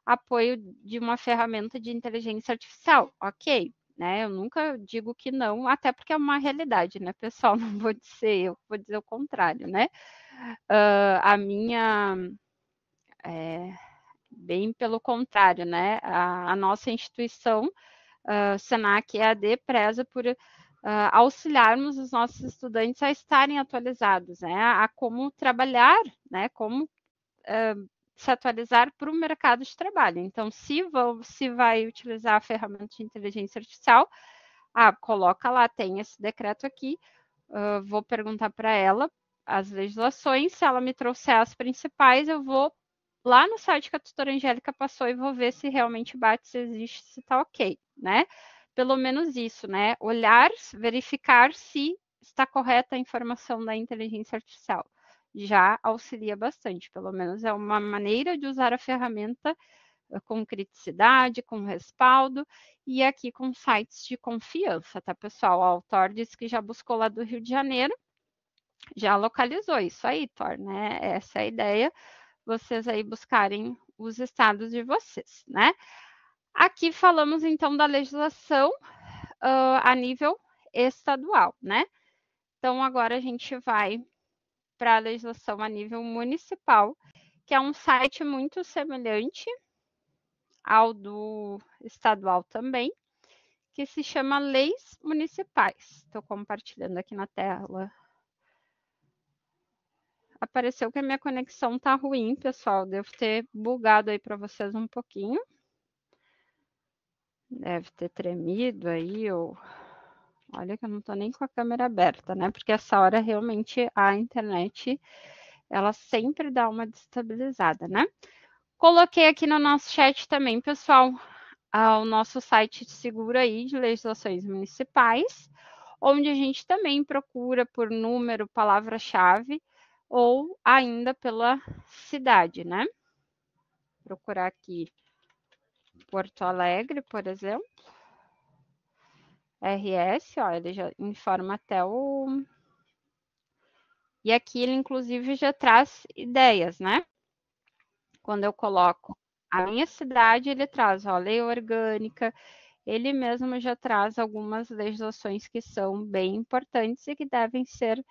apoio de uma ferramenta de inteligência artificial, ok? Né? Eu nunca digo que não, até porque é uma realidade, né, pessoal? Não vou dizer eu, vou dizer o contrário, né? A minha, bem pelo contrário, né? A nossa instituição, Senac EAD, preza por auxiliarmos os nossos estudantes a estarem atualizados, né? A como trabalhar, né? Como se atualizar para o mercado de trabalho. Então, se vai utilizar a ferramenta de inteligência artificial, coloca lá, tem esse decreto aqui, vou perguntar para ela as legislações, se ela me trouxer as principais, eu vou lá no site que a tutora Angélica passou e vou ver se realmente bate, se existe, se está ok, né? Pelo menos isso, né? Olhar, verificar se está correta a informação da inteligência artificial. Já auxilia bastante, pelo menos é uma maneira de usar a ferramenta com criticidade, com respaldo, e aqui com sites de confiança, tá, pessoal? O Thor disse que já buscou lá do Rio de Janeiro, já localizou isso aí, Thor, né? Essa é a ideia, vocês aí buscarem os estados de vocês, né? Aqui falamos então da legislação a nível estadual, né? Então agora a gente vai para a legislação a nível municipal, que é um site muito semelhante ao do estadual também, que se chama Leis Municipais. Estou compartilhando aqui na tela. Apareceu que a minha conexão tá ruim, pessoal. Devo ter bugado aí para vocês um pouquinho. Deve ter tremido aí, ou... Olha que eu não tô nem com a câmera aberta, né? Porque essa hora realmente a internet, ela sempre dá uma destabilizada, né? Coloquei aqui no nosso chat também, pessoal, o nosso site seguro aí de legislações municipais, onde a gente também procura por número, palavra-chave, ou ainda pela cidade, né? Procurar aqui Porto Alegre, por exemplo. RS, ó, ele já informa até o... E aqui ele, inclusive, já traz ideias, né? Quando eu coloco a minha cidade, ele traz, ó, lei orgânica, ele mesmo já traz algumas legislações que são bem importantes e que devem ser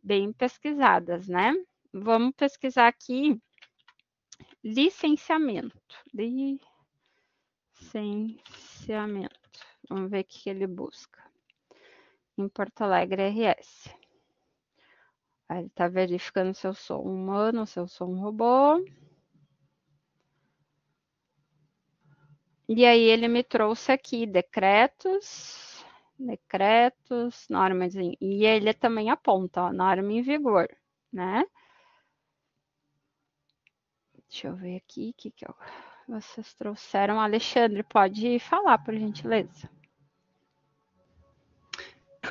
bem pesquisadas, né? Vamos pesquisar aqui licenciamento. Licenciamento. Vamos ver o que ele busca. Em Porto Alegre, RS. Aí ele está verificando se eu sou um humano, se eu sou um robô. E aí ele me trouxe aqui decretos, normas, e ele também aponta, ó, norma em vigor, né? Deixa eu ver aqui, o que vocês trouxeram. Alexandre, pode falar, por gentileza.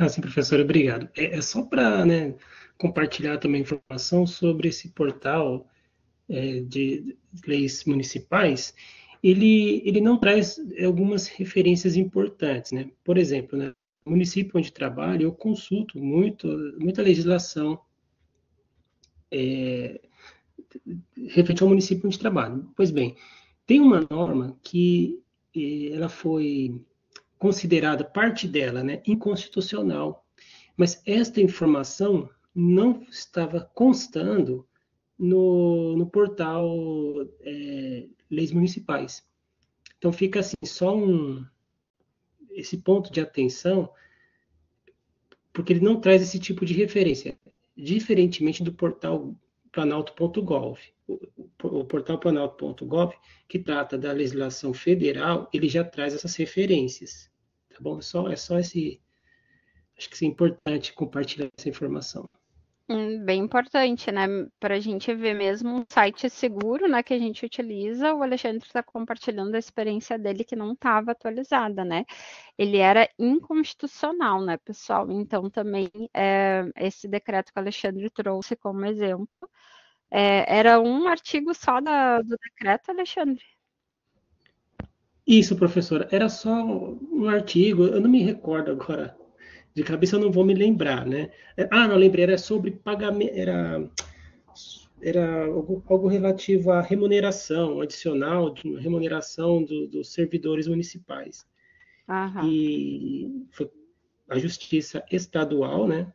Sim, professora, obrigado. É só para, né, compartilhar também informação sobre esse portal de leis municipais. Ele não traz algumas referências importantes, né? Por exemplo, né, no município onde trabalho, eu consulto muita legislação referente ao município onde trabalho. Pois bem, tem uma norma que ela foi considerada, parte dela, né, inconstitucional, mas esta informação não estava constando no portal Leis Municipais. Então fica assim, só esse ponto de atenção, porque ele não traz esse tipo de referência, diferentemente do portal planalto.gov. O portal planalto.gov, que trata da legislação federal, ele já traz essas referências. Tá bom? É só esse... Acho que é importante compartilhar essa informação. Bem importante, né? Para a gente ver mesmo um site seguro, né, que a gente utiliza. O Alexandre está compartilhando a experiência dele que não estava atualizada, né? Ele era inconstitucional, né, pessoal? Então, também esse decreto que o Alexandre trouxe como exemplo, era um artigo só do decreto, Alexandre? Isso, professora. Era só um artigo, eu não me recordo agora. De cabeça eu não vou me lembrar, né? Não lembrei, era sobre pagamento, era algo relativo à remuneração adicional, de remuneração dos servidores municipais. Aham. E foi a Justiça Estadual, né,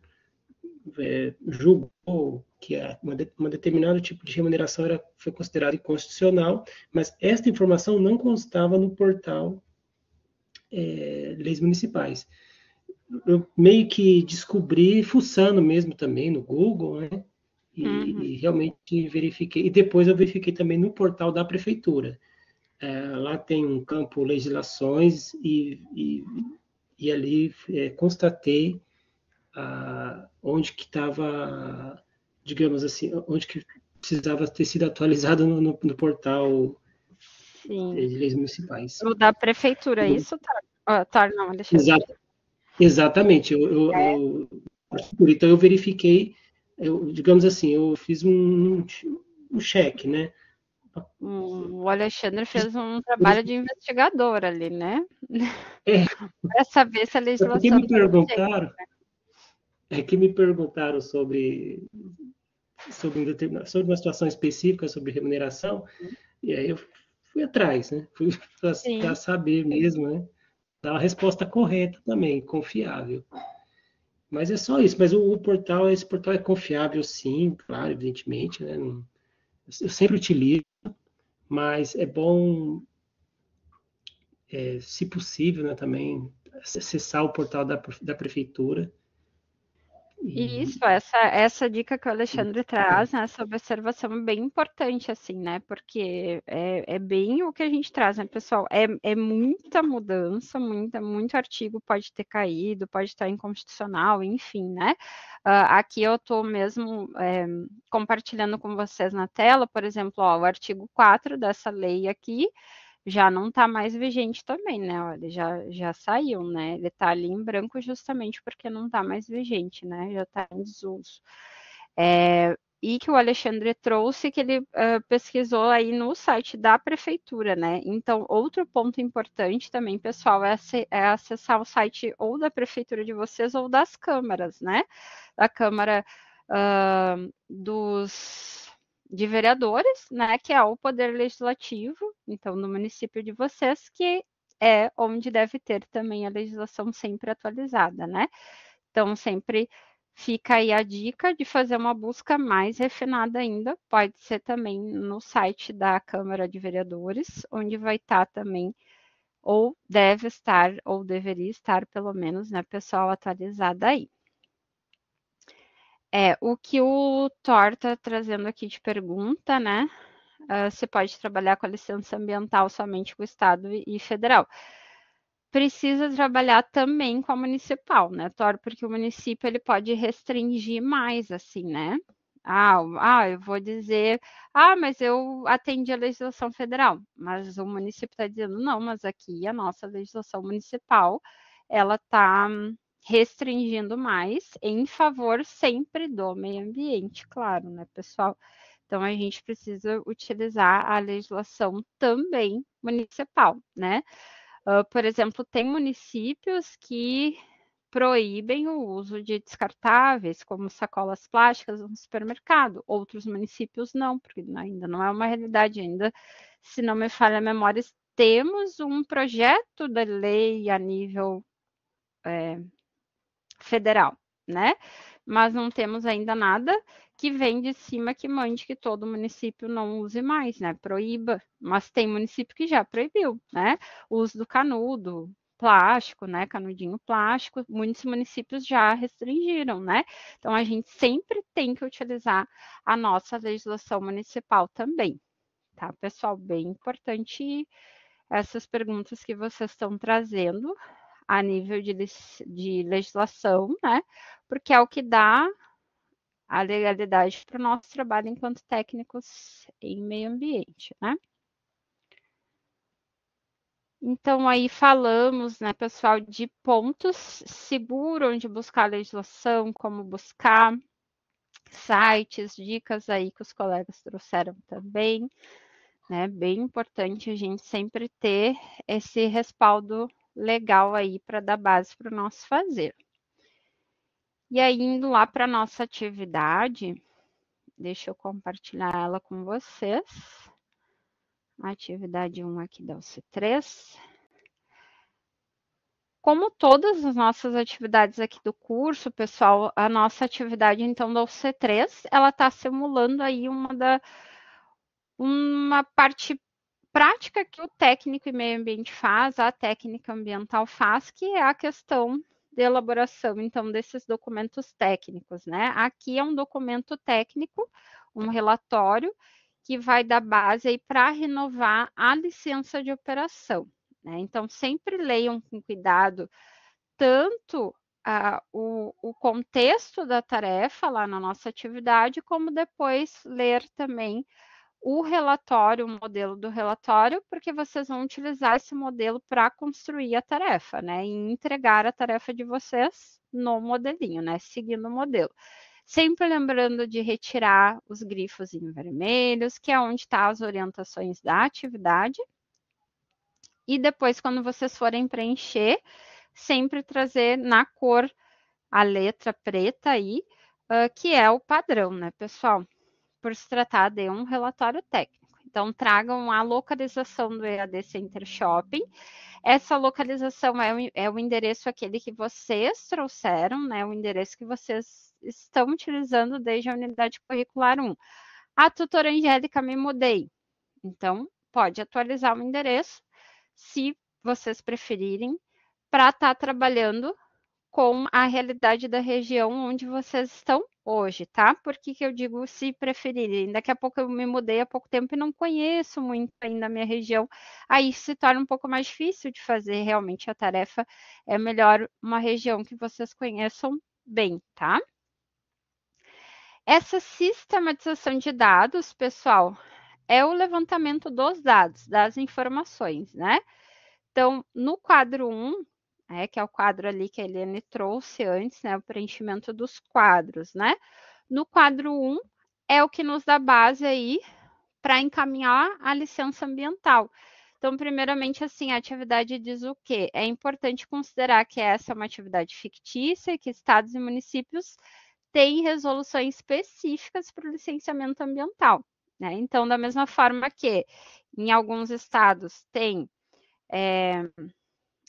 julgou que uma determinado tipo de remuneração foi considerada inconstitucional, mas esta informação não constava no portal Leis Municipais. Eu meio que descobri fuçando mesmo também no Google, né? E realmente verifiquei. E depois eu verifiquei também no portal da prefeitura. Lá tem um campo legislações e ali constatei onde que estava, digamos assim, onde que precisava ter sido atualizado no portal de leis municipais. O da prefeitura, isso, não, Alexandre? Exatamente. Então eu verifiquei, digamos assim, eu fiz um cheque, né? O Alexandre fez um trabalho de investigador ali, né? Para saber se a legislação... que me perguntaram sobre uma situação específica, sobre remuneração, e aí eu fui atrás, né? Fui para saber mesmo, né? Dar a resposta correta também, confiável. Mas é só isso. Mas esse portal é confiável, sim, claro, evidentemente, né? Eu sempre utilizo, mas é bom se possível, né, também acessar o portal da prefeitura. Isso, essa dica que o Alexandre traz, né, essa observação é bem importante, assim, né, porque é bem o que a gente traz, né, pessoal, é muita mudança, muito artigo pode ter caído, pode estar inconstitucional, enfim, né, aqui eu estou mesmo compartilhando com vocês na tela, por exemplo, ó, o artigo 4 dessa lei aqui, já não está mais vigente também, né? Olha, já saiu, né? Ele está ali em branco justamente porque não está mais vigente, né? Já está em desuso. E que o Alexandre trouxe que ele pesquisou aí no site da prefeitura, né? Então, outro ponto importante também, pessoal, é acessar o site ou da prefeitura de vocês ou das câmaras, né? Da Câmara de vereadores, né, que é o poder legislativo, então, no município de vocês, que é onde deve ter também a legislação sempre atualizada, né? Então, sempre fica aí a dica de fazer uma busca mais refinada ainda, pode ser também no site da Câmara de Vereadores, onde vai estar também, ou deve estar, ou deveria estar, pelo menos, né, pessoal, atualizada aí. O que o Thor está trazendo aqui de pergunta, né? Se pode trabalhar com a licença ambiental somente com o Estado e federal. Precisa trabalhar também com a municipal, né, Thor? Porque o município ele pode restringir mais, assim, né? Eu vou dizer, mas eu atendi a legislação federal, mas o município está dizendo, não, mas aqui a nossa legislação municipal, ela está restringindo mais em favor sempre do meio ambiente, claro, né, pessoal? Então, a gente precisa utilizar a legislação também municipal, né? Por exemplo, tem municípios que proíbem o uso de descartáveis, como sacolas plásticas no supermercado. Outros municípios não, porque ainda não é uma realidade ainda. Se não me falha a memória, temos um projeto de lei a nível federal, né? Mas não temos ainda nada que vem de cima que mande que todo município não use mais, né? Proíba. Mas tem município que já proibiu, né? O uso do canudo plástico, né? Canudinho plástico, muitos municípios já restringiram, né? Então a gente sempre tem que utilizar a nossa legislação municipal também, tá, pessoal? Bem importante essas perguntas que vocês estão trazendo a nível de legislação, né? Porque é o que dá a legalidade para o nosso trabalho enquanto técnicos em meio ambiente, né? Então, aí falamos, né, pessoal, de pontos seguros onde buscar a legislação, como buscar, sites, dicas aí que os colegas trouxeram também, né? Bem importante a gente sempre ter esse respaldo legal aí para dar base para o nosso fazer. E aí, indo lá para a nossa atividade, deixa eu compartilhar ela com vocês. Atividade 1 aqui da UC3. Como todas as nossas atividades aqui do curso, pessoal, a nossa atividade, então, da UC3, ela está simulando aí uma parte prática que o técnico em meio ambiente faz, a técnica ambiental faz, que é a questão de elaboração, então, desses documentos técnicos, né? Aqui é um documento técnico, um relatório, que vai dar base aí para renovar a licença de operação, né? Então, sempre leiam com cuidado tanto o contexto da tarefa lá na nossa atividade, como depois ler também o relatório, o modelo do relatório, porque vocês vão utilizar esse modelo para construir a tarefa, né? E entregar a tarefa de vocês no modelinho, né? Seguindo o modelo. Sempre lembrando de retirar os grifos em vermelhos, que é onde estão as orientações da atividade. E depois, quando vocês forem preencher, sempre trazer na cor a letra preta aí, que é o padrão, né, pessoal? Por se tratar de um relatório técnico. Então, tragam a localização do EAD Center Shopping. Essa localização é o endereço aquele que vocês trouxeram, né? O endereço que vocês estão utilizando desde a unidade curricular 1. A tutora Angélica me mudei. Então, pode atualizar o endereço. Se vocês preferirem para estar trabalhando com a realidade da região onde vocês estão hoje, tá? Por que eu digo se preferirem? Daqui a pouco eu me mudei há pouco tempo e não conheço muito ainda a minha região, aí se torna um pouco mais difícil de fazer realmente a tarefa. É melhor uma região que vocês conheçam bem, tá? Essa sistematização de dados, pessoal, é o levantamento dos dados, das informações, né? Então, no quadro 1, que é o quadro ali que a Eliane trouxe antes, né? O preenchimento dos quadros, né? No quadro 1 é o que nos dá base aí para encaminhar a licença ambiental. Então, primeiramente, assim, a atividade diz o quê? É importante considerar que essa é uma atividade fictícia e que estados e municípios têm resoluções específicas para o licenciamento ambiental, né? Então, da mesma forma que em alguns estados tem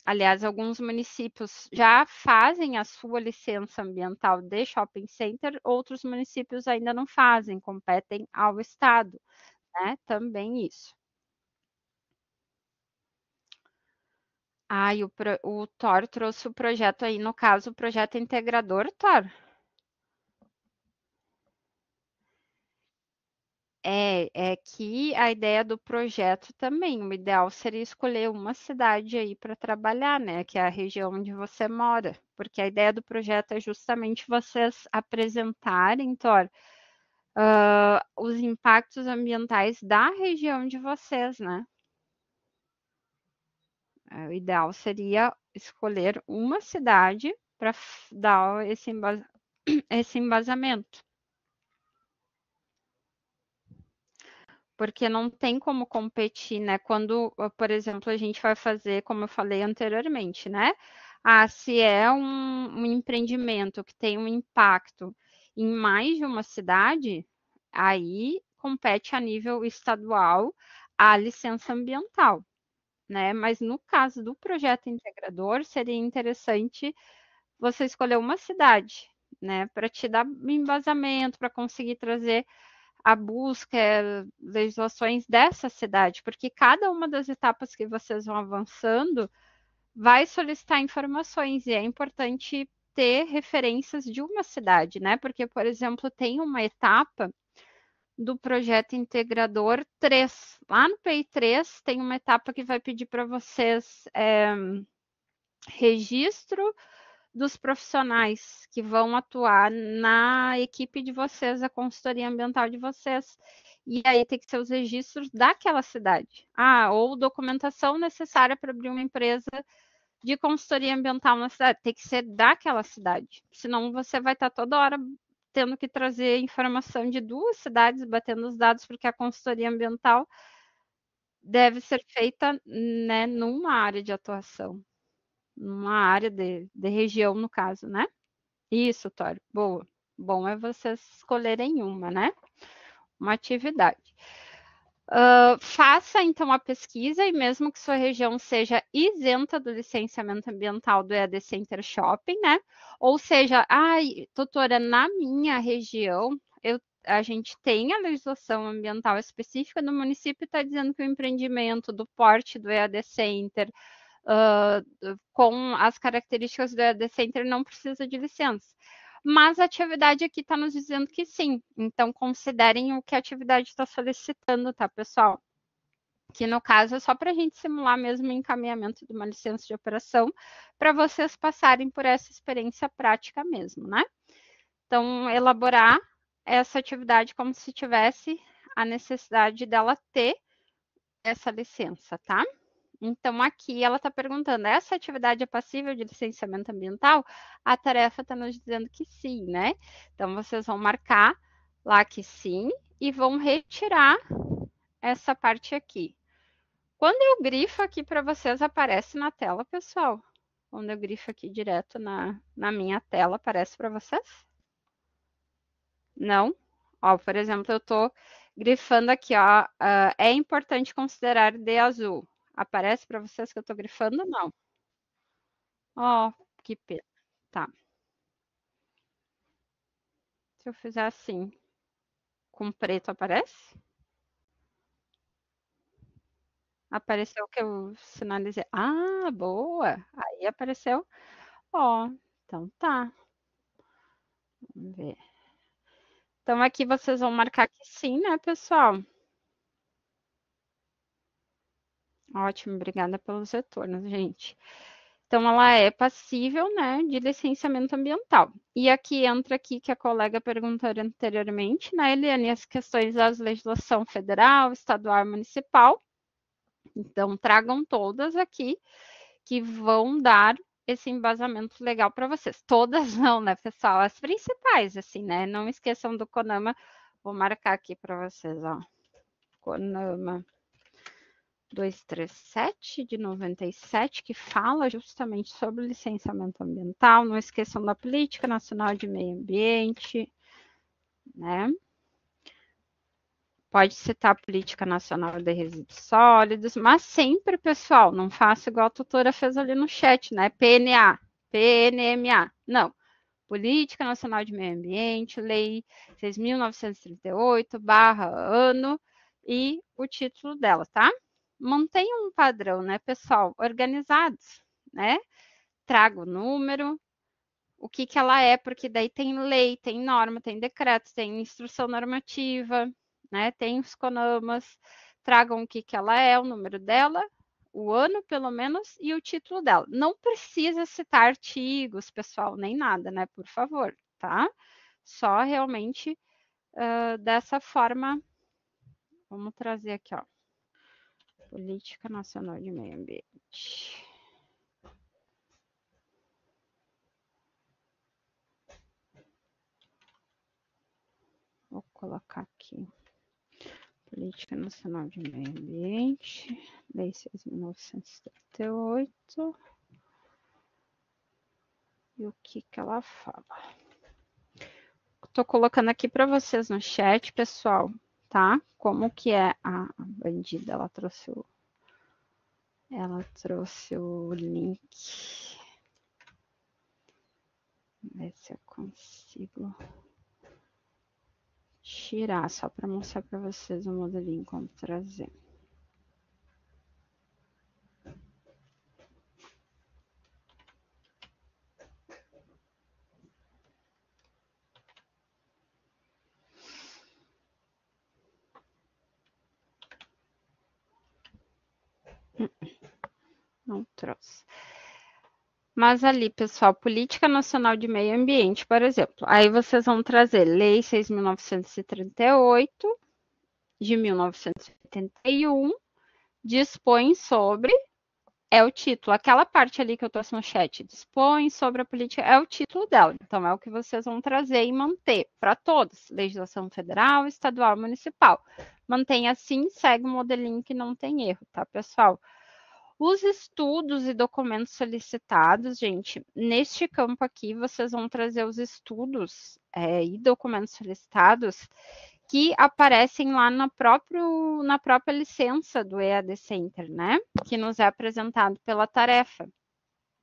aliás, alguns municípios já fazem a sua licença ambiental de shopping center, outros municípios ainda não fazem, competem ao estado, né? Também isso. E o Thor trouxe o projeto aí, no caso, o projeto integrador, Thor? É que a ideia do projeto também, o ideal seria escolher uma cidade aí para trabalhar, né? Que é a região onde você mora. Porque a ideia do projeto é justamente vocês apresentarem, Thor, os impactos ambientais da região de vocês, né? O ideal seria escolher uma cidade para dar esse embasamento. Porque não tem como competir, né? Quando, por exemplo, a gente vai fazer, como eu falei anteriormente, né? Se é um empreendimento que tem um impacto em mais de uma cidade, aí compete a nível estadual a licença ambiental, né? Mas no caso do projeto integrador, seria interessante você escolher uma cidade, né? Para te dar embasamento, para conseguir trazer a busca, legislações dessa cidade, porque cada uma das etapas que vocês vão avançando vai solicitar informações e é importante ter referências de uma cidade, né? Porque, por exemplo, tem uma etapa do projeto integrador 3. Lá no PI 3 tem uma etapa que vai pedir para vocês registro dos profissionais que vão atuar na equipe de vocês, a consultoria ambiental de vocês. E aí tem que ser os registros daquela cidade. Ou documentação necessária para abrir uma empresa de consultoria ambiental na cidade. Tem que ser daquela cidade. Senão você vai estar toda hora tendo que trazer informação de duas cidades, batendo os dados, porque a consultoria ambiental deve ser feita, né, numa área de atuação, numa área de região, no caso, né? Isso, Tório. Boa. Bom é vocês escolherem uma, né? Uma atividade. Faça então a pesquisa e mesmo que sua região seja isenta do licenciamento ambiental do EAD Center Shopping, né? Ou seja, doutora, na minha região a gente tem a legislação ambiental específica do município está dizendo que o empreendimento do porte do EAD Center com as características do EAD Center não precisa de licença. Mas a atividade aqui está nos dizendo que sim. Então, considerem o que a atividade está solicitando, tá, pessoal? Que no caso é só para a gente simular mesmo o encaminhamento de uma licença de operação, para vocês passarem por essa experiência prática mesmo, né? Então, elaborar essa atividade como se tivesse a necessidade dela ter essa licença, tá? Então, aqui ela está perguntando: essa atividade é passível de licenciamento ambiental? A tarefa está nos dizendo que sim, né? Então, vocês vão marcar lá que sim e vão retirar essa parte aqui. Quando eu grifo aqui para vocês, aparece na tela, pessoal? Quando eu grifo aqui direto na minha tela, aparece para vocês? Não? Por exemplo, eu estou grifando aqui, é importante considerar de azul. Aparece para vocês que eu estou grifando? Não. Que pena. Tá. Se eu fizer assim, com preto aparece? Apareceu o que eu sinalizei. Ah, boa! Aí apareceu. Ó, então tá. Vamos ver. Então aqui vocês vão marcar que sim, né, pessoal? Ótimo, obrigada pelos retornos, gente. Então ela é passível, né, de licenciamento ambiental. E aqui entra aqui que a colega perguntou anteriormente, né, Eliane, as questões da legislação federal, estadual e municipal. Então tragam todas aqui que vão dar esse embasamento legal para vocês. Todas não, né, pessoal? As principais, assim, né? Não esqueçam do CONAMA. Vou marcar aqui para vocês, ó. CONAMA 237 de 97, que fala justamente sobre licenciamento ambiental. Não esqueçam da Política Nacional de Meio Ambiente, né? Pode citar a Política Nacional de Resíduos Sólidos, mas sempre, pessoal, não faça igual a tutora fez ali no chat, né? PNA, PNMA. Não. Política Nacional de Meio Ambiente, Lei 6.938, ano e o título dela, tá? Mantenha um padrão, né, pessoal? Organizados, né? Traga o número, o que ela é, porque daí tem lei, tem norma, tem decreto, tem instrução normativa, né? Tem os CONAMAs, tragam o que ela é, o número dela, o ano pelo menos e o título dela. Não precisa citar artigos, pessoal, nem nada, né? Por favor, tá? Só realmente dessa forma. Vamos trazer aqui, ó. Política Nacional de Meio Ambiente. Vou colocar aqui. Política Nacional de Meio Ambiente, Lei 6.938. E o que ela fala? Estou colocando aqui para vocês no chat, pessoal, tá? Como que é a bandida? Ela trouxe o link. Vamos ver se eu consigo tirar, só para mostrar para vocês o modelinho como trazer. Não trouxe. Mas ali, pessoal, Política Nacional de Meio Ambiente, por exemplo, aí vocês vão trazer Lei 6.938 de 1981, dispõe sobre, é o título, aquela parte ali que eu trouxe no chat, dispõe sobre a política, é o título dela. Então, é o que vocês vão trazer e manter para todos, legislação federal, estadual, municipal. Mantém assim, segue o modelinho que não tem erro, tá, pessoal? Os estudos e documentos solicitados, gente, neste campo aqui vocês vão trazer os estudos e documentos solicitados que aparecem lá na própria licença do EAD Center, né? Que nos é apresentado pela tarefa.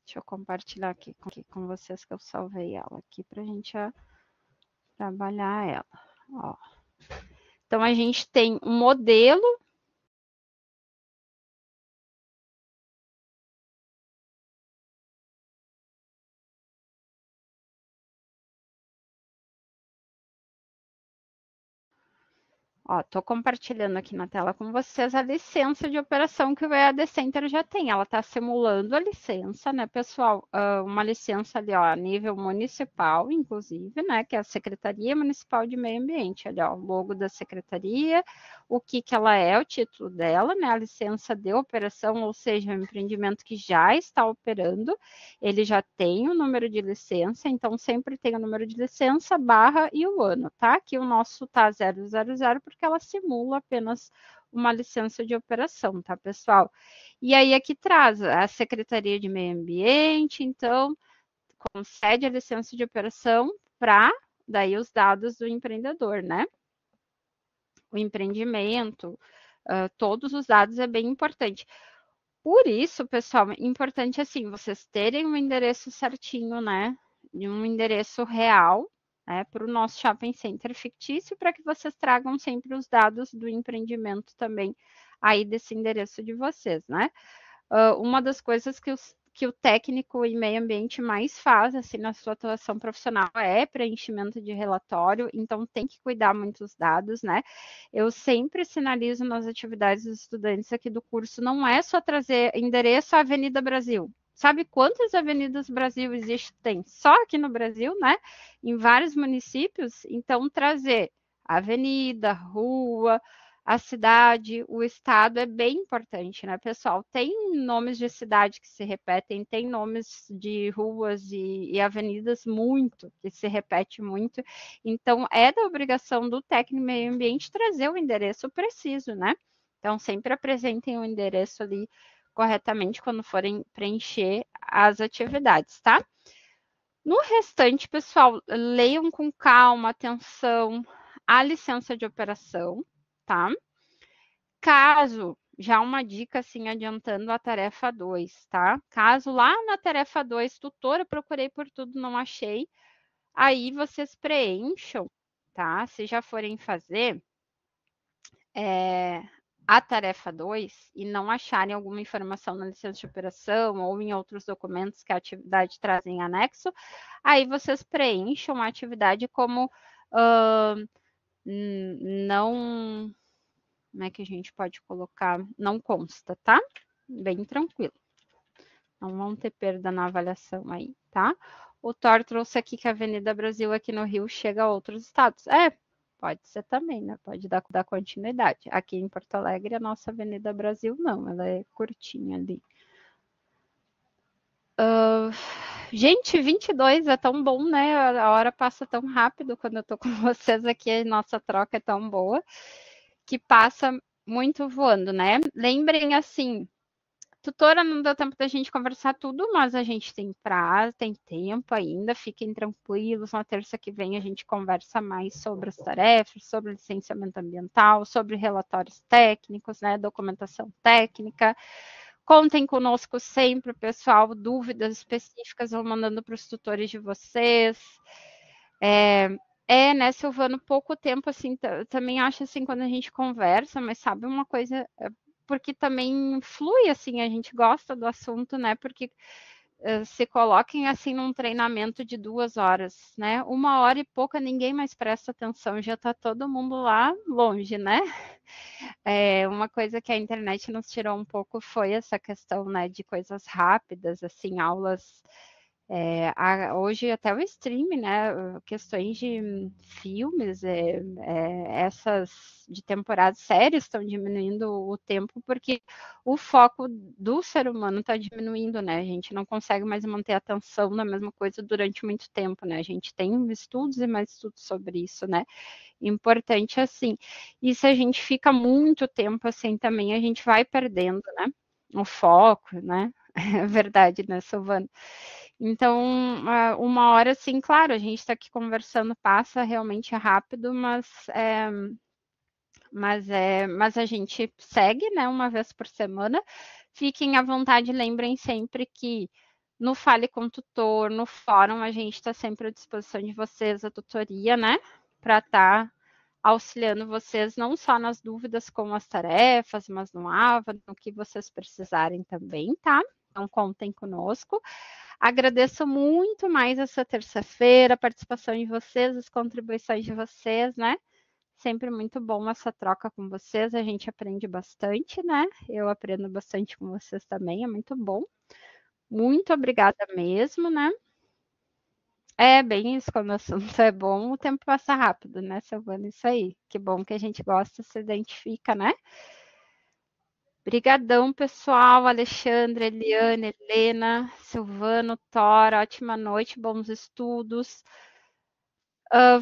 Deixa eu compartilhar aqui com vocês que eu salvei ela aqui para a gente trabalhar ela. Ó. Então, a gente tem um modelo. Estou compartilhando aqui na tela com vocês a licença de operação que o EAD Center já tem. Ela está simulando a licença, né, pessoal? Uma licença ali, ó, a nível municipal, inclusive, né, que é a Secretaria Municipal de Meio Ambiente. Ali, ó, o logo da secretaria, o que ela é, o título dela, né, a licença de operação, ou seja, o empreendimento que já está operando, ele já tem o número de licença, então sempre tem o número de licença, barra e o ano, tá? Aqui o nosso tá 000, porque ela simula apenas uma licença de operação, tá, pessoal? E aí aqui traz a Secretaria de Meio Ambiente, então concede a licença de operação para daí os dados do empreendedor, né? O empreendimento, todos os dados é bem importante. Por isso, pessoal, é importante assim, vocês terem um endereço certinho, né? Um endereço real, né, para o nosso shopping center fictício, para que vocês tragam sempre os dados do empreendimento também aí desse endereço de vocês, né? Uma das coisas que o técnico em meio ambiente mais faz, assim, na sua atuação profissional é preenchimento de relatório, então tem que cuidar muito dos dados, né? Eu sempre sinalizo nas atividades dos estudantes aqui do curso, não é só trazer endereço à Avenida Brasil. Sabe quantas avenidas Brasil existem só aqui no Brasil, né? Em vários municípios, então trazer avenida, rua, a cidade, o estado é bem importante, né, pessoal? Tem nomes de cidade que se repetem, tem nomes de ruas e avenidas muito, que se repete muito. Então, é da obrigação do técnico meio ambiente trazer o endereço preciso, né? Então, sempre apresentem o endereço ali corretamente quando forem preencher as atividades, tá? No restante, pessoal, leiam com calma, atenção, a licença de operação, tá? Caso, já uma dica assim, adiantando a tarefa 2, tá? Caso lá na tarefa 2, tutora, procurei por tudo, não achei, aí vocês preencham, tá? Se já forem fazer a tarefa 2 e não acharem alguma informação na licença de operação ou em outros documentos que a atividade traz em anexo, aí vocês preencham a atividade como não. Como é que a gente pode colocar? Não consta, tá? Bem tranquilo. Não vão ter perda na avaliação aí, tá? O Thor trouxe aqui que a Avenida Brasil aqui no Rio chega a outros estados. Pode ser também, né? Pode dar continuidade. Aqui em Porto Alegre, a nossa Avenida Brasil não, ela é curtinha ali. Gente, 22 é tão bom, né? A hora passa tão rápido quando eu tô com vocês aqui, a nossa troca é tão boa, que passa muito voando, né? Lembrem assim, tutora, não deu tempo da gente conversar tudo, mas a gente tem prazo, tem tempo ainda, fiquem tranquilos. Na terça que vem a gente conversa mais sobre as tarefas, sobre licenciamento ambiental, sobre relatórios técnicos, né? Documentação técnica. Contem conosco sempre, pessoal. Dúvidas específicas, vão mandando para os tutores de vocês. Né, Silvano, pouco tempo, assim, também acho, assim, quando a gente conversa, mas sabe uma coisa, porque também flui, assim, a gente gosta do assunto, né, porque se coloquem, assim, num treinamento de 2 horas, né, 1 hora e pouca, ninguém mais presta atenção, já tá todo mundo lá longe, né. Uma coisa que a internet nos tirou um pouco foi essa questão, né, de coisas rápidas, assim, aulas hoje até o streaming, né? Questões de filmes, essas de temporadas séries estão diminuindo o tempo porque o foco do ser humano está diminuindo, né? A gente não consegue mais manter a atenção na mesma coisa durante muito tempo, né? A gente tem estudos e mais estudos sobre isso, né? Importante assim. E se a gente fica muito tempo assim também, a gente vai perdendo, né? O foco, né? É verdade, né, Silvana? Então, 1 hora, assim, claro, a gente está aqui conversando, passa realmente rápido, mas a gente segue, né, uma vez por semana. Fiquem à vontade, lembrem sempre que no Fale com o Tutor, no fórum, a gente está sempre à disposição de vocês, a tutoria, né, para estar auxiliando vocês não só nas dúvidas com as tarefas, mas no AVA, no que vocês precisarem também, tá? Então, contem conosco. Agradeço muito mais essa terça-feira, a participação de vocês, as contribuições de vocês, né? Sempre muito bom essa troca com vocês, a gente aprende bastante, né? Eu aprendo bastante com vocês também, é muito bom. Muito obrigada mesmo, né? É bem isso, quando o assunto é bom, o tempo passa rápido, né, Silvana? Isso aí. Que bom que a gente gosta, se identifica, né? Obrigadão, pessoal. Alexandre, Eliane, Helena, Silvano, Tora, ótima noite, bons estudos.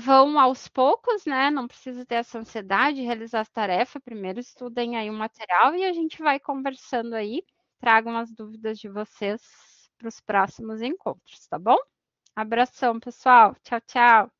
Vão aos poucos, né? Não precisa ter essa ansiedade de realizar as tarefas. Primeiro estudem aí o material e a gente vai conversando aí. Tragam as dúvidas de vocês para os próximos encontros, tá bom? Abração, pessoal. Tchau, tchau.